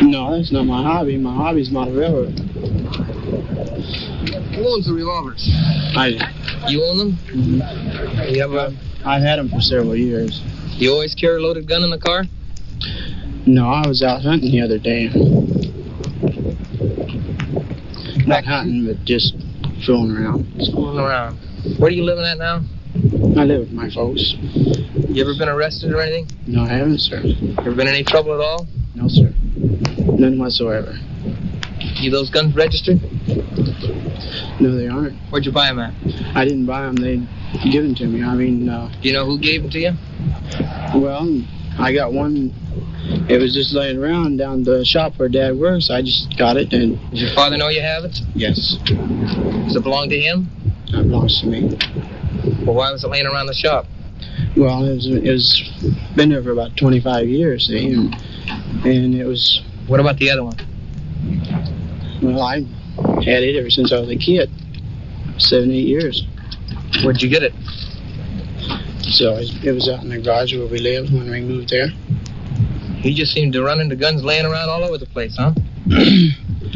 No, that's not my hobby. My hobby's my railroad. Who owns the revolvers? I do. You own them? Mm-hmm. I've had them for several years. You always carry a loaded gun in the car? No, I was out hunting the other day. Not hunting, but just fooling around. Fooling around. Where are you living at now? I live with my folks. You ever been arrested or anything? No, I haven't, sir. Ever been in any trouble at all? No, sir. None whatsoever. You those guns registered? No, they aren't. Where'd you buy them at? I didn't buy them. They give them to me. I mean, do you know who gave them to you? Well, I got one. It was just laying around down the shop where Dad works. I just got it. And does your father know you have it? Yes. Does it belong to him? It belongs to me. Well, why was it laying around the shop? Well, it was been there for about 25 years, see, and it was... What about the other one? Well, I had it ever since I was a kid, 7, 8 years. Where'd you get it? So it was out in the garage where we lived when we moved there. He just seemed to run into guns laying around all over the place, huh?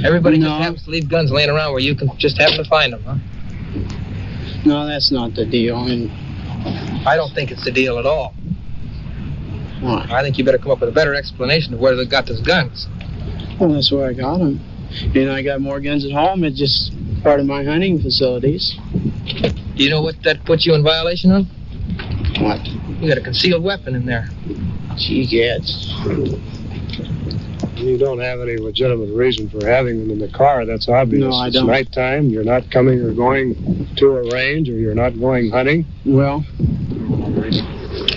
Everybody just happens to leave guns laying around where you can just happen to find them, huh? No, that's not the deal. And I don't think it's the deal at all. Why? I think you better come up with a better explanation of where they got those guns. Well, that's where I got them. And I got more guns at home. It's just part of my hunting facilities. Do you know what that puts you in violation of? What? You got a concealed weapon in there. Gee, gads. You don't have any legitimate reason for having them in the car. That's obvious. No, I don't. It's nighttime. You're not coming or going to a range, or you're not going hunting. Well,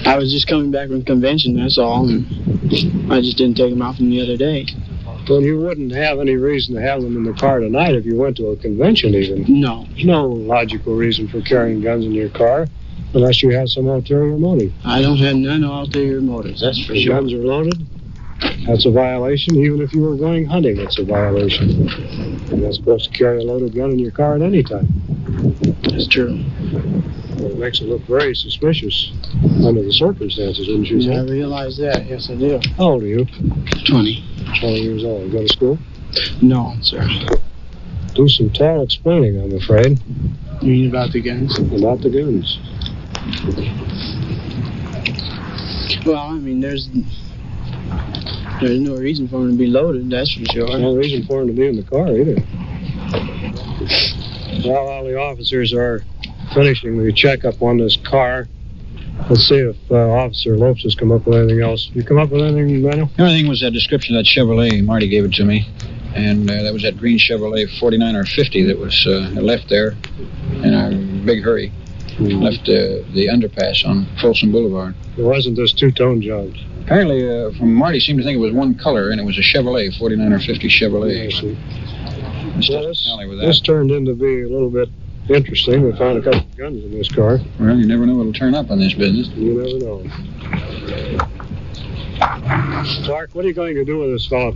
I was just coming back from convention, that's all. And I just didn't take them out from the other day. Well, you wouldn't have any reason to have them in the car tonight if you went to a convention even. No. There's no logical reason for carrying guns in your car unless you have some ulterior motive. I don't have none ulterior motives, that's for The sure. guns are loaded. That's a violation. Even if you were going hunting, it's a violation. You're not supposed to carry a loaded gun in your car at any time. That's true. Well, it makes it look very suspicious under the circumstances, wouldn't you say? I realize that. Yes, I do. How old are you? 20. 20 years old. You go to school? No, sir. Do some tall explaining, I'm afraid. You mean about the guns? About the guns. Well, I mean, there's no reason for them to be loaded, that's for sure. No reason for them to be in the car, either. While the officers are finishing the checkup on this car, let's see if Officer Lopes has come up with anything else. You come up with anything, Daniel? The only thing was that description of that Chevrolet. Marty gave it to me. And that was that green Chevrolet 49 or 50 that was left there in a big hurry. Left the underpass on Folsom Boulevard. It wasn't this two-tone job. Apparently, from Marty, seemed to think it was one color, and it was a Chevrolet, 49 or 50 Chevrolet. I see. Well, this turned into be a little bit interesting. We found a couple of guns in this car. Well, you never know what'll turn up on this business. You never know. Clark, what are you going to do with this fellow?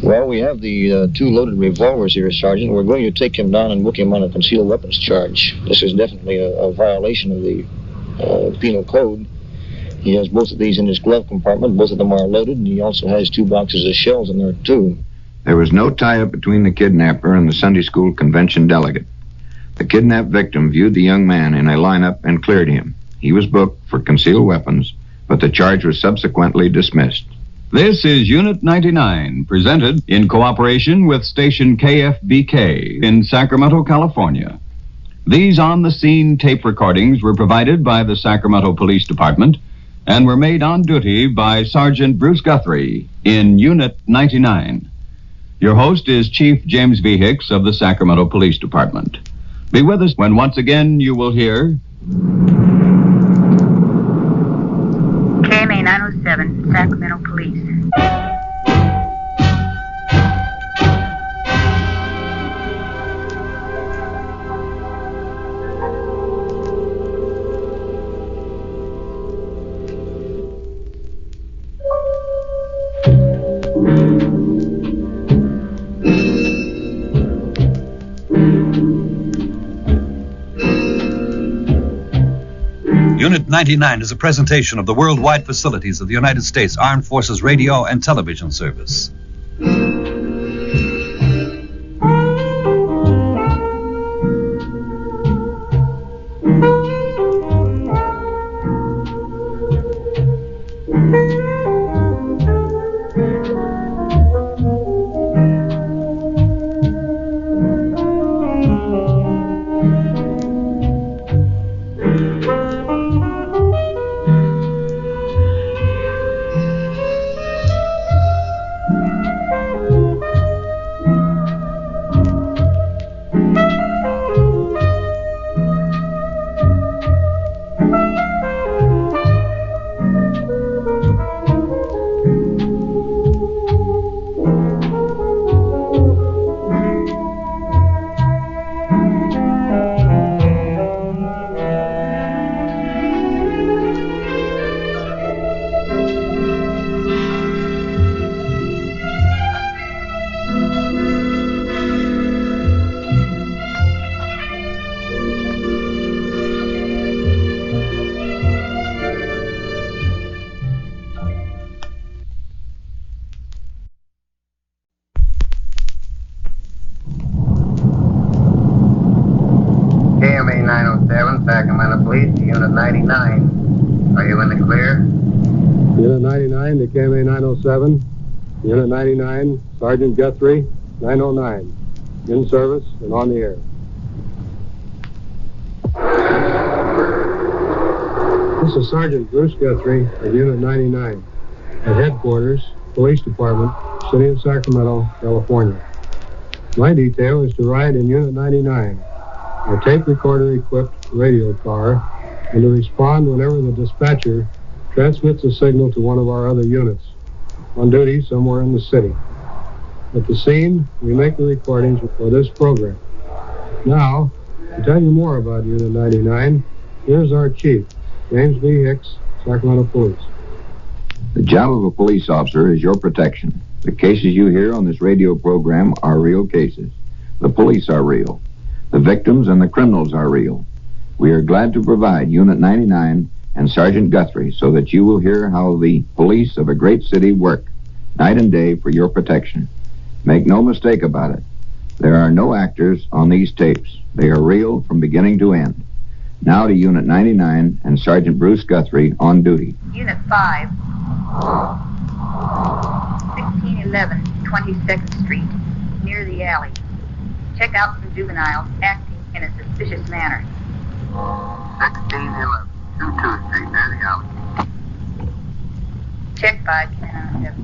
Well, we have the two loaded revolvers here, Sergeant. We're going to take him down and book him on a concealed weapons charge. This is definitely a violation of the penal code. He has both of these in his glove compartment. Both of them are loaded, and he also has 2 boxes of shells in there, too. There was no tie-up between the kidnapper and the Sunday school convention delegate. The kidnapped victim viewed the young man in a lineup and cleared him. He was booked for concealed weapons, but the charge was subsequently dismissed. This is Unit 99, presented in cooperation with station KFBK in Sacramento, California. These on-the-scene tape recordings were provided by the Sacramento Police Department and were made on duty by Sergeant Bruce Guthrie in Unit 99. Your host is Chief James V. Hicks of the Sacramento Police Department. Be with us when once again you will hear... KMA 907, Sacramento Police. Unit 99 is a presentation of the worldwide facilities of the United States Armed Forces Radio and Television Service. clear. Unit 99 to KMA 907. Unit 99, Sergeant Guthrie, 909. In service and on the air. This is Sergeant Bruce Guthrie of Unit 99 at headquarters, Police Department, City of Sacramento, California. My detail is to ride in Unit 99, a tape recorder-equipped radio car, and to respond whenever the dispatcher transmits a signal to one of our other units on duty somewhere in the city. At the scene, we make the recordings for this program. Now, to tell you more about Unit 99, here's our chief, James B. Hicks, Sacramento Police. The job of a police officer is your protection. The cases you hear on this radio program are real cases. The police are real. The victims and the criminals are real. We are glad to provide Unit 99 and Sergeant Guthrie so that you will hear how the police of a great city work night and day for your protection. Make no mistake about it. There are no actors on these tapes. They are real from beginning to end. Now to Unit 99 and Sergeant Bruce Guthrie on duty. Unit 5, 1611 22nd Street, near the alley. Check out some juveniles acting in a suspicious manner. 1611 22nd Street, near the alley. Check 510.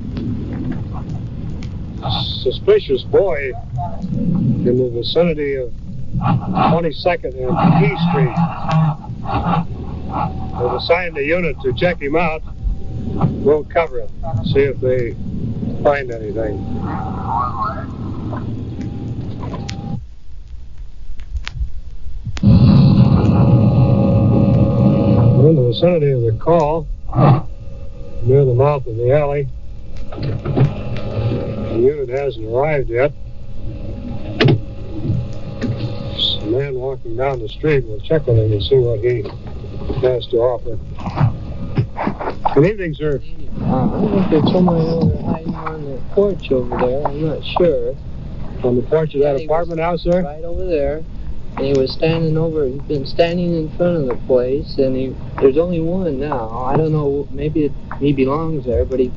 Suspicious boy in the vicinity of 22nd and Key Street. They've assigned a unit to check him out. We'll cover it, see if they find anything. We're in the vicinity of the call, near the mouth of the alley. The unit hasn't arrived yet. There's a man walking down the street. We'll check with him and see what he has to offer. Good evening, sir. I think there's somebody over there hiding on the porch over there. I'm not sure. On the porch of that apartment house, sir? Right over there. And he was standing over, he's been standing in front of the place, and there's only one now. I don't know, maybe he belongs there, but he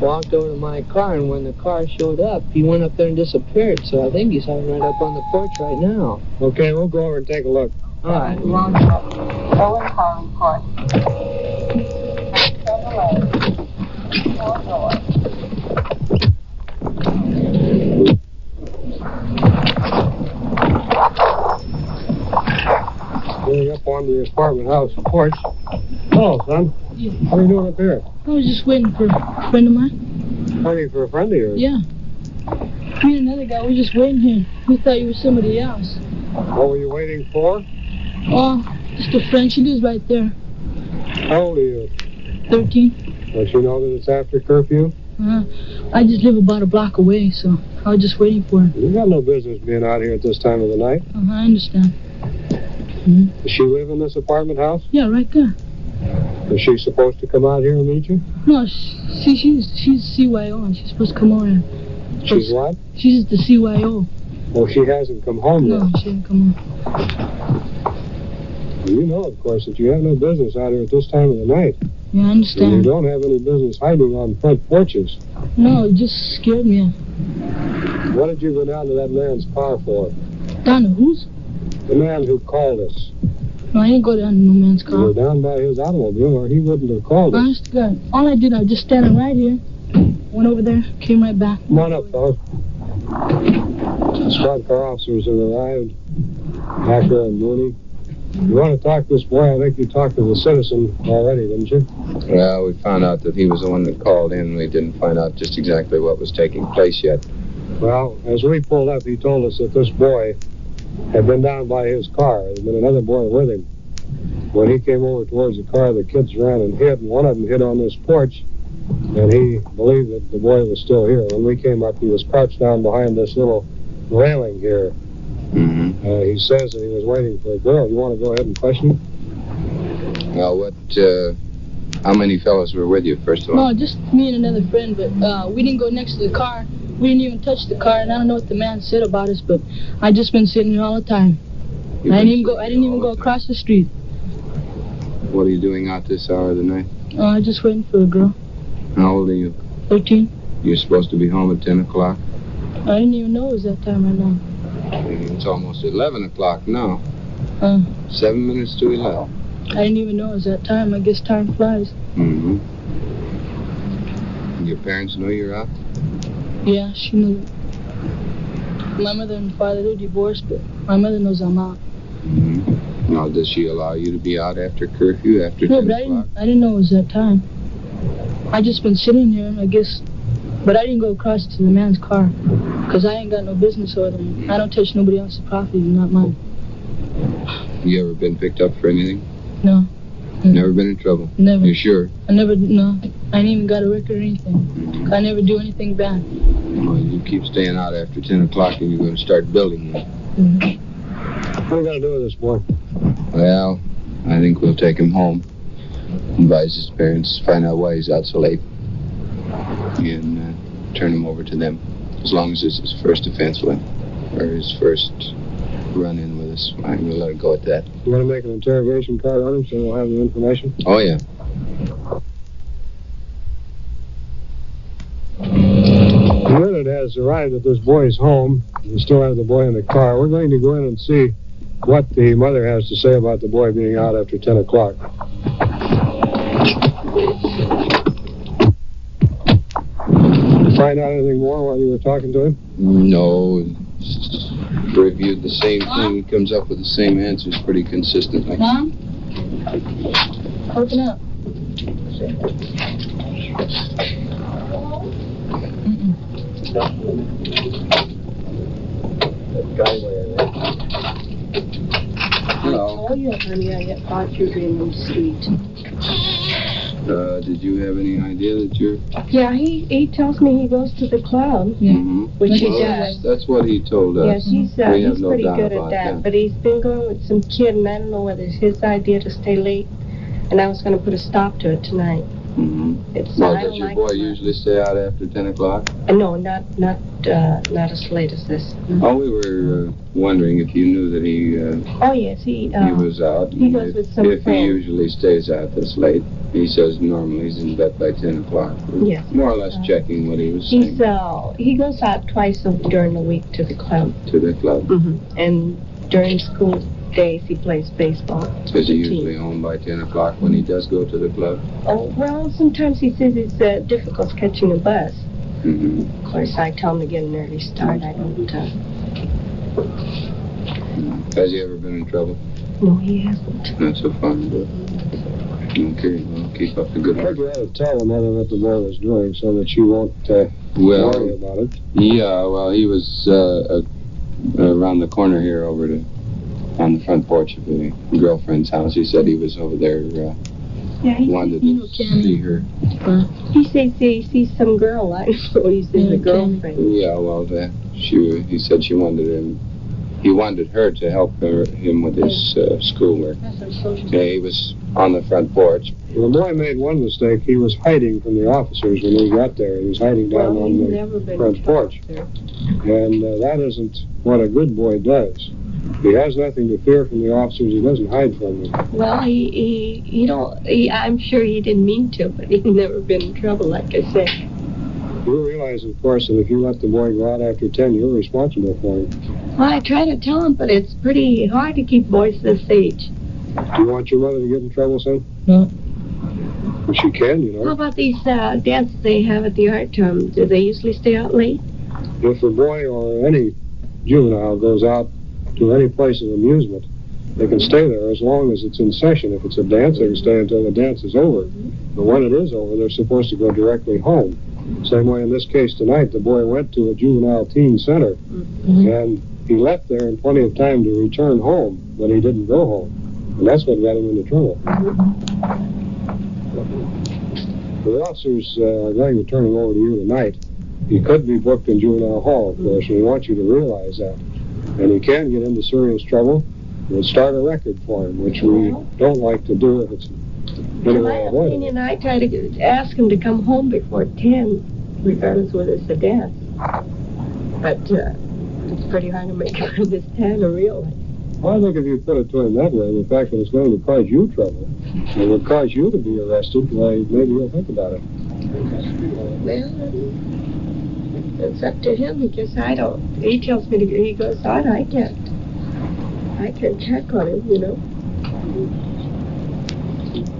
walked over to my car, and when the car showed up, he went up there and disappeared. So I think he's hiding right up on the porch right now. Okay, we'll go over and take a look. All right. Owen car report. Going up on the apartment house porch. Hello, son. Yeah. What are you doing up here? I was just waiting for a friend of mine. Waiting for a friend of yours? Yeah. Me and another guy were just waiting here. We thought you were somebody else. What were you waiting for? Oh, just a friend. She lives right there. How old are you? 13. Don't you know that it's after curfew? I just live about a block away, so I was just waiting for her. You got no business being out here at this time of the night. I understand. Does she live in this apartment house? Yeah, right there. Is she supposed to come out here and meet you? No, she's CYO, and she's supposed to come over here. She's what? She's the CYO. Oh, she hasn't come home yet? No, she hasn't come home. Well, you know, of course, that you have no business out here at this time of the night. Yeah, I understand. And you don't have any business hiding on front porches. No, it just scared me. What did you go down to that man's car for? Down to whose? The man who called us. No, I didn't go down to no man's car. You were down by his automobile, or he wouldn't have called us. Honest to God. All I did, I was just standing right here. Went over there, came right back. Come on up, fellas. Squad car officers have arrived. Hacker and Mooney. You want to talk to this boy? I think you talked to the citizen already, didn't you? Well, we found out that he was the one that called in. We didn't find out just exactly what was taking place yet. Well, as we pulled up, he told us that this boy had been down by his car. There had been another boy with him. When he came over towards the car, the kids ran and hid, and one of them hid on this porch, and he believed that the boy was still here. When we came up, he was crouched down behind this little railing here. He says that he was waiting for a girl. You want to go ahead and question him? Well, how many fellows were with you, first of all? No, just me and another friend, but we didn't go next to the car. We didn't even touch the car, and I don't know what the man said about us, but I just been sitting here all the time. I didn't even go across the street. What are you doing out this hour of the night? I just waiting for a girl. How old are you? 13. You're supposed to be home at 10 o'clock. I didn't even know it was that time right now. It's almost 11 o'clock now. 7 minutes to 11. I didn't even know it was that time. I guess time flies. Mm-hmm. Your parents know you're out? Yeah, she knew. My mother and father, they're divorced, but my mother knows I'm out. Mm-hmm. Now, does she allow you to be out after curfew, after 10 o'clock? I didn't know it was that time. I just been sitting here, I guess, but I didn't go across to the man's car, because I ain't got no business over there. I don't touch nobody else's property, not mine. You ever been picked up for anything? No. Never been in trouble? Never. You sure? No. I ain't even got a record or anything. I never do anything bad. Well, you keep staying out after 10 o'clock and you're going to start building them. Mm-hmm. What are we going to do with this boy? Well, I think we'll take him home. Advise his parents, find out why he's out so late. And turn him over to them. As long as it's his first offense or his first run-in with us. I will let it go at that. You want to make an interrogation card on him so we'll have the information? Oh, yeah. The unit has arrived at this boy's home. We still have the boy in the car. We're going to go in and see what the mother has to say about the boy being out after 10 o'clock. Did you find out anything more while you were talking to him? No. Reviewed the same thing. He comes up with the same answers pretty consistently. Mom? Open up. Hello. Oh, yeah, honey, I thought you were in the street. Did you have any idea that you're... Yeah, he tells me he goes to the club, which he does. That's what he told us. Yes, he's no pretty doubt good at about that. But he's been going with some kid, and I don't know whether it's his idea to stay late. And I was going to put a stop to it tonight. Mm-hmm. Well, does your boy usually stay out after 10 o'clock? No, not as late as this. Oh, we were wondering if you knew that he... Oh, yes, he was out. He goes with some If he friends. usually stays out this late, he says normally he's in bed by 10 o'clock. Yes. More or less checking what he was saying. He goes out twice during the week to the club. To the club? Mm-hmm. And during school days, he plays baseball. Is he usually home by 10 o'clock when he does go to the club? Oh, well, sometimes he says it's difficult catching a bus. Mm-hmm. Of course, I tell him to get an early start. I don't... Has he ever been in trouble? No, he hasn't. Not so far. Okay, well, keep up the good work. You ought to tell the mother what the boy was doing so that she won't worry about it. Yeah, well, he was around the corner here on the front porch of a girlfriend's house. He said he was over there, he wanted to see her. He says he sees some girl. I don't know what he says, a girlfriend. Yeah, well, he said he wanted her to help him with his schoolwork. Yeah, he was on the front porch. Well, the boy made one mistake. He was hiding from the officers when he got there. He was hiding down on the front porch. And that isn't what a good boy does. He has nothing to fear from the officers. He doesn't hide from them. Well, I'm sure he didn't mean to, but he's never been in trouble, like I said. You realize, of course, that if you let the boy go out after 10, you're responsible for him. Well, I try to tell him, but it's pretty hard to keep boys this age. Do you want your mother to get in trouble, son? No. Well, she can, you know. How about these dances they have at the art term? Do they usually stay out late? If a boy or any juvenile goes out to any place of amusement, they can stay there as long as it's in session. If it's a dance, they can stay until the dance is over. But when it is over, they're supposed to go directly home. Same way in this case tonight, the boy went to a juvenile teen center, and he left there in plenty of time to return home, but he didn't go home. And that's what got him into trouble. The officers are going to turn him over to you tonight. He could be booked in juvenile hall, of course, and we want you to realize that. And he can get into serious trouble. We'll start a record for him, which we don't like to do if it's In my opinion, I try to ask him to come home before 10, regardless whether it's a dance. But it's pretty hard to make him this time to realize. Well, I think if you put it to him that way, the fact that it's going to cause you trouble, and will cause you to be arrested, why, maybe he'll think about it. Well, it's up to him. Because I don't. He tells me to. He goes out. I can't check on him, you know.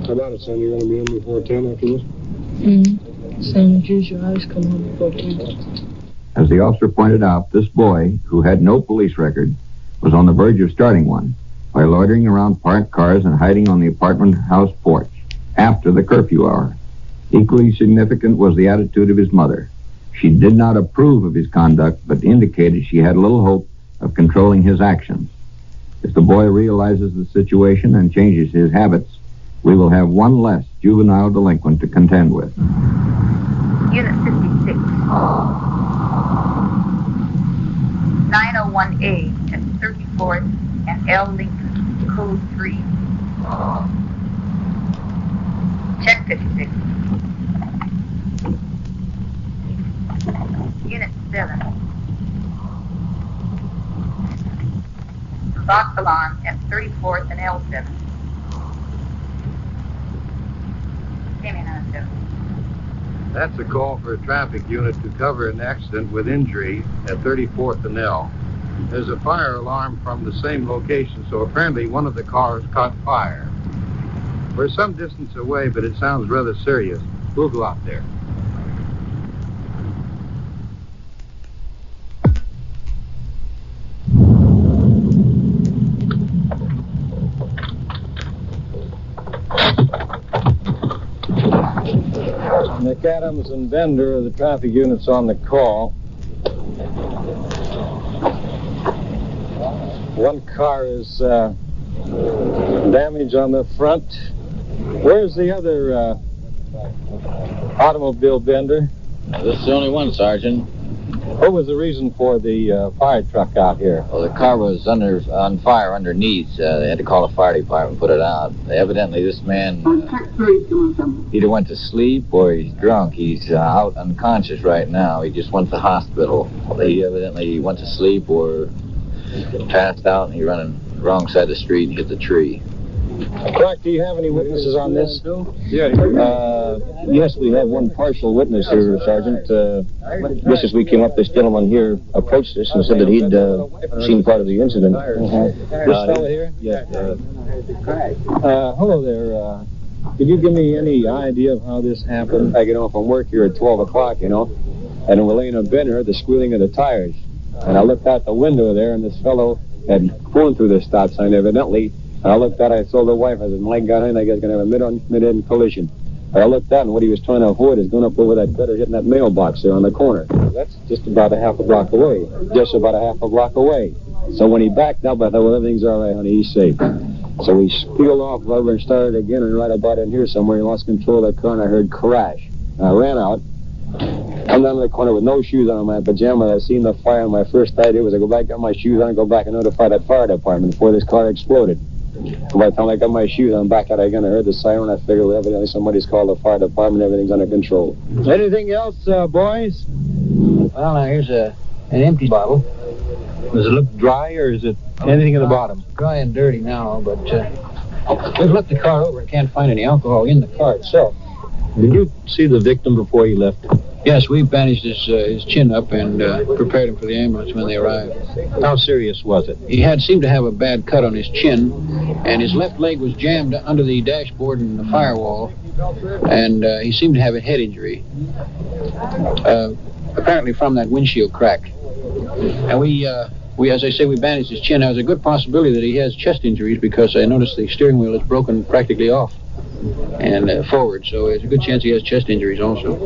How about it, son? You're going to be in before 10 after this? Same as usual. I always come home before 10. As the officer pointed out, this boy, who had no police record, was on the verge of starting one by loitering around parked cars and hiding on the apartment house porch after the curfew hour. Equally significant was the attitude of his mother. She did not approve of his conduct, but indicated she had little hope of controlling his actions. If the boy realizes the situation and changes his habits, we will have one less juvenile delinquent to contend with. Unit 56. 901A at 34th and L. Lincoln, Code 3. Check 56. Unit 7. Bacalon at 34th and L7. Came in on 7. That's a call for a traffic unit to cover an accident with injury at 34th and L. There's a fire alarm from the same location, so apparently one of the cars caught fire. We're some distance away, but it sounds rather serious. We'll go out there. McAdams and Bender are the traffic units on the call. One car is damaged on the front. Where's the other automobile, Bender? This is the only one, Sergeant. What was the reason for the fire truck out here? Well, the car was on fire underneath. They had to call the fire department and put it out. Evidently, this man either went to sleep or he's drunk. He's out unconscious right now. He just went to the hospital. He evidently went to sleep or passed out, and he ran the wrong side of the street and hit the tree. Clark, do you have any witnesses on this? Yes, we have one partial witness here, Sergeant. Just as we came up, this gentleman here approached us and said that he'd seen part of the incident. This fellow here? Yes. Hello there. Could you give me any idea of how this happened? I get home from work here at 12 o'clock, and we're laying in bed and heard the squealing of the tires. And I looked out the window there, and this fellow had flown through the stop sign, evidently. And I looked out, I told the wife, I said, my God, I think I was going to have a mid-end collision. And I looked out, and what he was trying to avoid is going up over that gutter, hitting that mailbox there on the corner. That's just about a half a block away. Just about a half a block away. So when he backed up, I thought, well, everything's all right, honey, he's safe. So he peeled off over and started again, and right about in here somewhere, he lost control of the car, and I heard crash. And I ran out, come down to the corner with no shoes on in my pajamas. I seen the fire, and my first idea was to go back, get my shoes on, and go back and notify that fire department before this car exploded. By the time I got my shoes on, back out again, I heard the siren. I figured evidently somebody's called the fire department. Everything's under control. Anything else, boys? Well, now here's an empty bottle. Does it look dry, or is it anything in the bottom? Dry and dirty now, but we've looked the car over and can't find any alcohol in the car itself. Did you see the victim before he left? Yes, we bandaged his chin up and prepared him for the ambulance when they arrived. How serious was it? He seemed to have a bad cut on his chin, and his left leg was jammed under the dashboard and the firewall, and he seemed to have a head injury, apparently from that windshield crack. And we, as I say, we bandaged his chin. Now, there's a good possibility that he has chest injuries because I noticed the steering wheel is broken practically off and forward, so there's a good chance he has chest injuries also.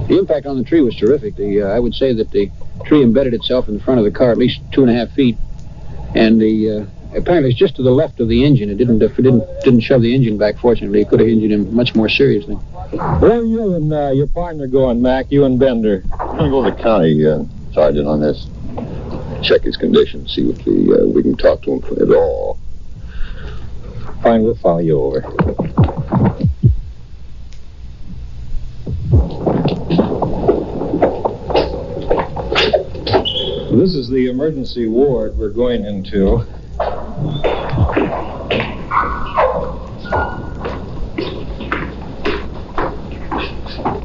The impact on the tree was terrific. I would say that the tree embedded itself in the front of the car at least 2.5 feet, and apparently it's just to the left of the engine. It didn't shove the engine back, fortunately. It could have injured him much more seriously. Where are you and your partner going, Mac, you and Bender? I'm going to go to the county, Sergeant, on this. Check his condition, see if we can talk to him at all. Fine, we'll follow you over. This is the emergency ward we're going into.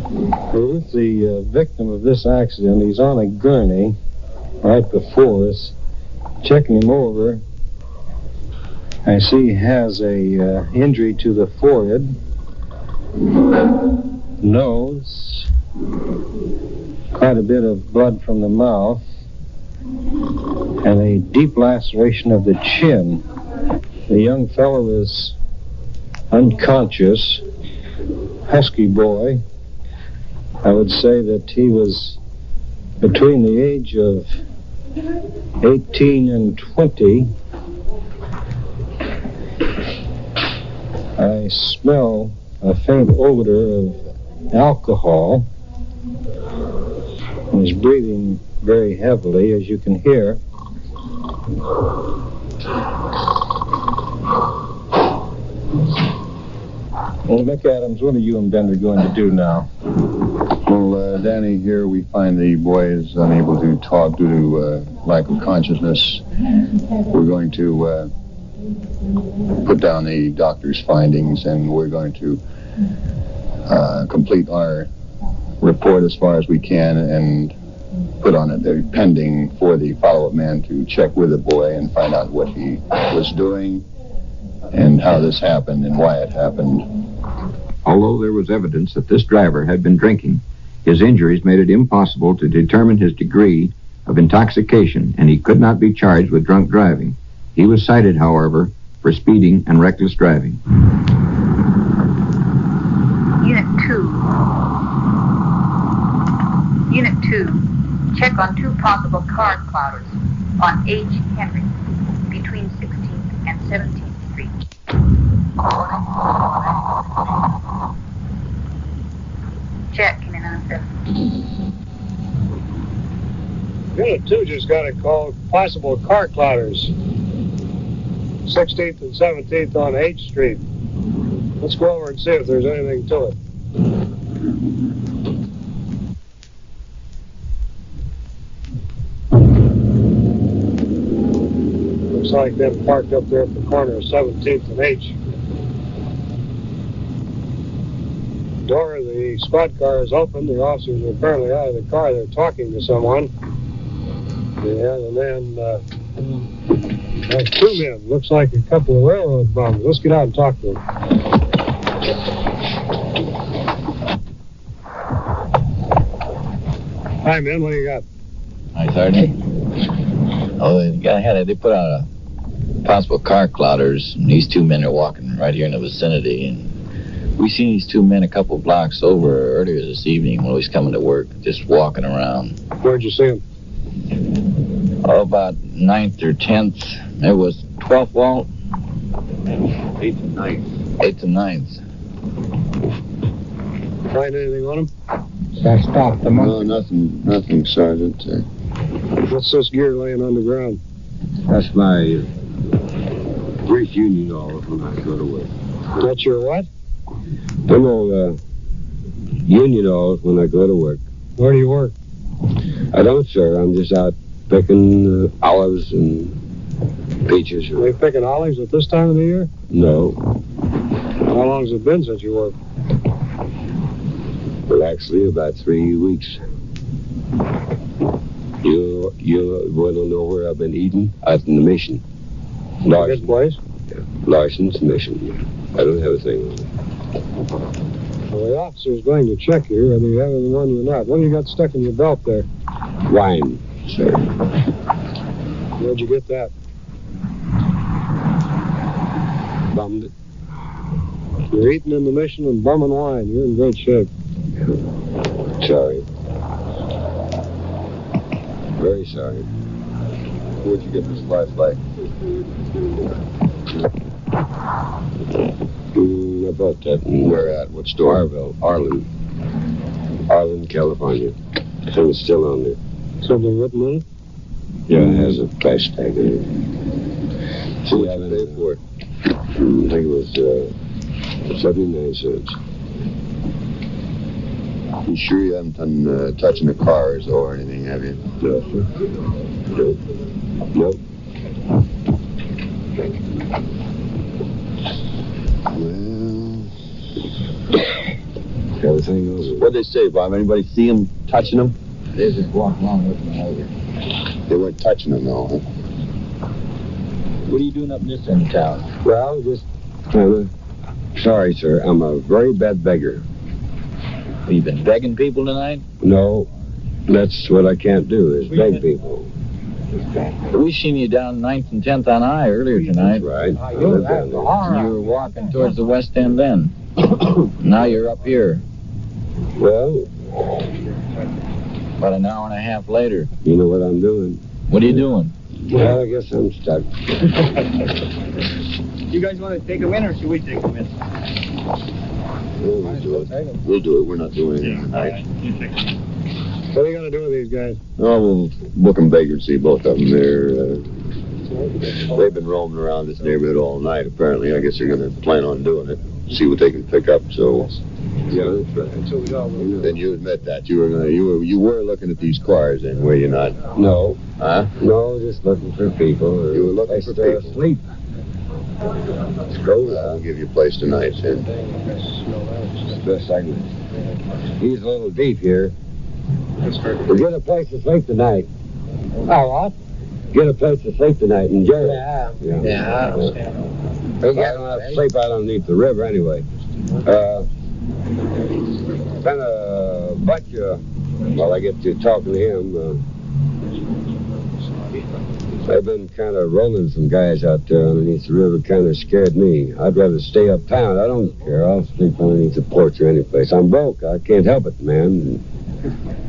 We're with the victim of this accident. He's on a gurney right before us. Checking him over, I see he has a injury to the forehead, nose, quite a bit of blood from the mouth, and a deep laceration of the chin. The young fellow is unconscious, husky boy. I would say that he was between the age of 18 and 20. I smell a faint odor of alcohol. He's breathing very heavily, as you can hear. Well, McAdams, what are you and Bender going to do now? Well, Danny, here we find the boy is unable to talk due to lack of consciousness. We're going to put down the doctor's findings, and we're going to complete our report as far as we can and put on it there pending for the follow-up man to check with the boy and find out what he was doing and how this happened and why it happened. Although there was evidence that this driver had been drinking, his injuries made it impossible to determine his degree of intoxication, and he could not be charged with drunk driving. He was cited, however, for speeding and reckless driving. Unit 2, check on 2 possible car clouders on H. Henry between 16th and 17th Street. Check, came in on 7. Unit 2 just got a call, possible car clouders. 16th and 17th on H Street. Let's go over and see if there's anything to it. Looks like they're parked up there at the corner of 17th and H. Door of the squad car is open. The officers are apparently out of the car. They're talking to someone. Yeah, and then there's 2 men. Looks like a couple of railroad bums. Let's get out and talk to them. Hi, men. What do you got? Hi, Sergeant. Oh, they put out a possible car clouders, and these 2 men are walking right here in the vicinity, and we seen these 2 men a couple blocks over earlier this evening when we was coming to work, just walking around. Where'd you see them? Oh, about 9th or 10th. It was 12th, Walt? 8th and 9th. 8th and 9th. Find anything on them? Stop them. No, nothing, Sergeant. What's this gear laying on the ground? That's my brief union all when I go to work. That's your what? Them old union alls when I go to work. Where do you work? I don't, sir. I'm just out picking olives and peaches. Are they picking olives at this time of the year? No. How long has it been since you worked? Well, actually, about 3 weeks. You want to know where I've been eating? Out in the mission. Good place? Yeah. Larson's Mission. I don't have a thing on it. Well, the officer's going to check here whether you have any one or not. What do you got stuck in your belt there? Wine, sir. Where'd you get that? Bummed it. You're eating in the mission and bumming wine. You're in great shape. Sorry. Very sorry. Where'd you get this flashlight? About that. Where at? What store? Arlen, California. So it's still on there. Something written on it? Yeah, it has a price tag in it. So what you pay for it? I think it was 79 cents. You sure you haven't done touching the cars or anything, have you? No, sir. Nope. Well, Everything over. What'd they say, Bob? Anybody see him touching him? They just walked along with him over. They weren't touching him, though, huh? What are you doing up in this end of town? Well, just... sorry, sir. I'm a very bad beggar. Have you been begging people tonight? No. That's what I can't do, is beg people. We seen you down 9th and 10th on I earlier tonight. Right. You were walking towards the west end then. Now you're up here. Well... About an hour and a half later. You know what I'm doing. What are you doing? Well, I guess I'm stuck. You guys want to take them in, or should we take them in? We'll do it. We'll do it. We're not doing anything tonight. What are you going to do with these guys? Oh, we'll book them vagrancy, both of them. They've been roaming around this neighborhood all night, apparently. I guess they're going to plan on doing it. See what they can pick up, so... Yeah, that's right. Then you admit that. You were looking at these cars, then, were you not? No. Huh? No, just looking for people. You were looking for people. Asleep. Let's go. I'll give you a place tonight, Sid. Best I can. He's a little deep here. We'll get a place to sleep tonight. Oh, what? Get a place to sleep tonight in jail. Yeah. I don't have to sleep out underneath the river anyway. Been a bunch of... Well, I get to talking to him. I've been kind of rolling some guys out there underneath the river. Kind of scared me. I'd rather stay uptown. I don't care. I'll sleep underneath the porch or any place. I'm broke. I can't help it, man.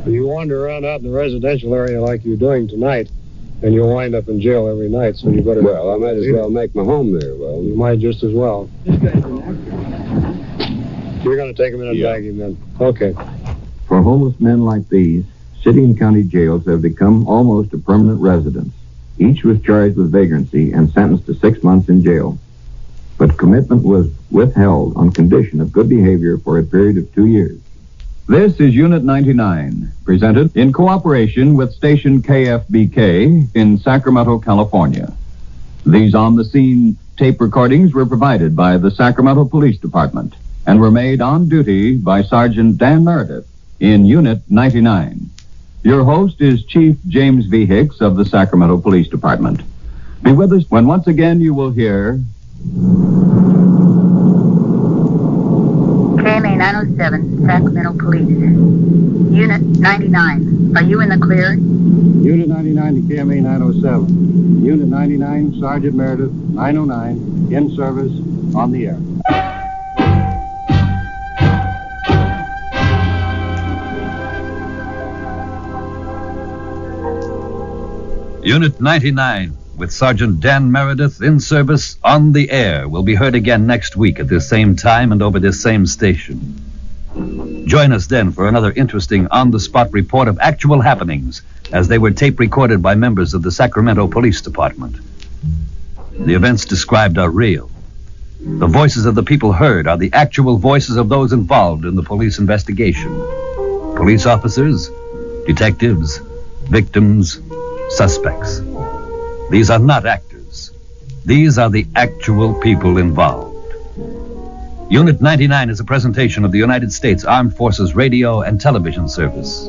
You wander around out in the residential area like you're doing tonight, and you'll wind up in jail every night, so you better... Well, I might as well make my home there. Well, you might just as well. You're going to take him in and bag him then. Okay. For homeless men like these, city and county jails have become almost a permanent residence. Each was charged with vagrancy and sentenced to 6 months in jail. But commitment was withheld on condition of good behavior for a period of 2 years. This is Unit 99, presented in cooperation with station KFBK in Sacramento, California. These on-the-scene tape recordings were provided by the Sacramento Police Department and were made on duty by Sergeant Dan Meredith in Unit 99. Your host is Chief James V. Hicks of the Sacramento Police Department. Be with us when once again you will hear... KMA 907, Sacramento Police. Unit 99, are you in the clear? Unit 99 to KMA 907. Unit 99, Sergeant Meredith, 909, in service, on the air. Unit 99, with Sergeant Dan Meredith in service on the air, will be heard again next week at this same time and over this same station. Join us then for another interesting on-the-spot report of actual happenings as they were tape recorded by members of the Sacramento Police Department. The events described are real. The voices of the people heard are the actual voices of those involved in the police investigation. Police officers, detectives, victims, suspects. These are not actors. These are the actual people involved. Unit 99 is a presentation of the United States Armed Forces Radio and Television Service.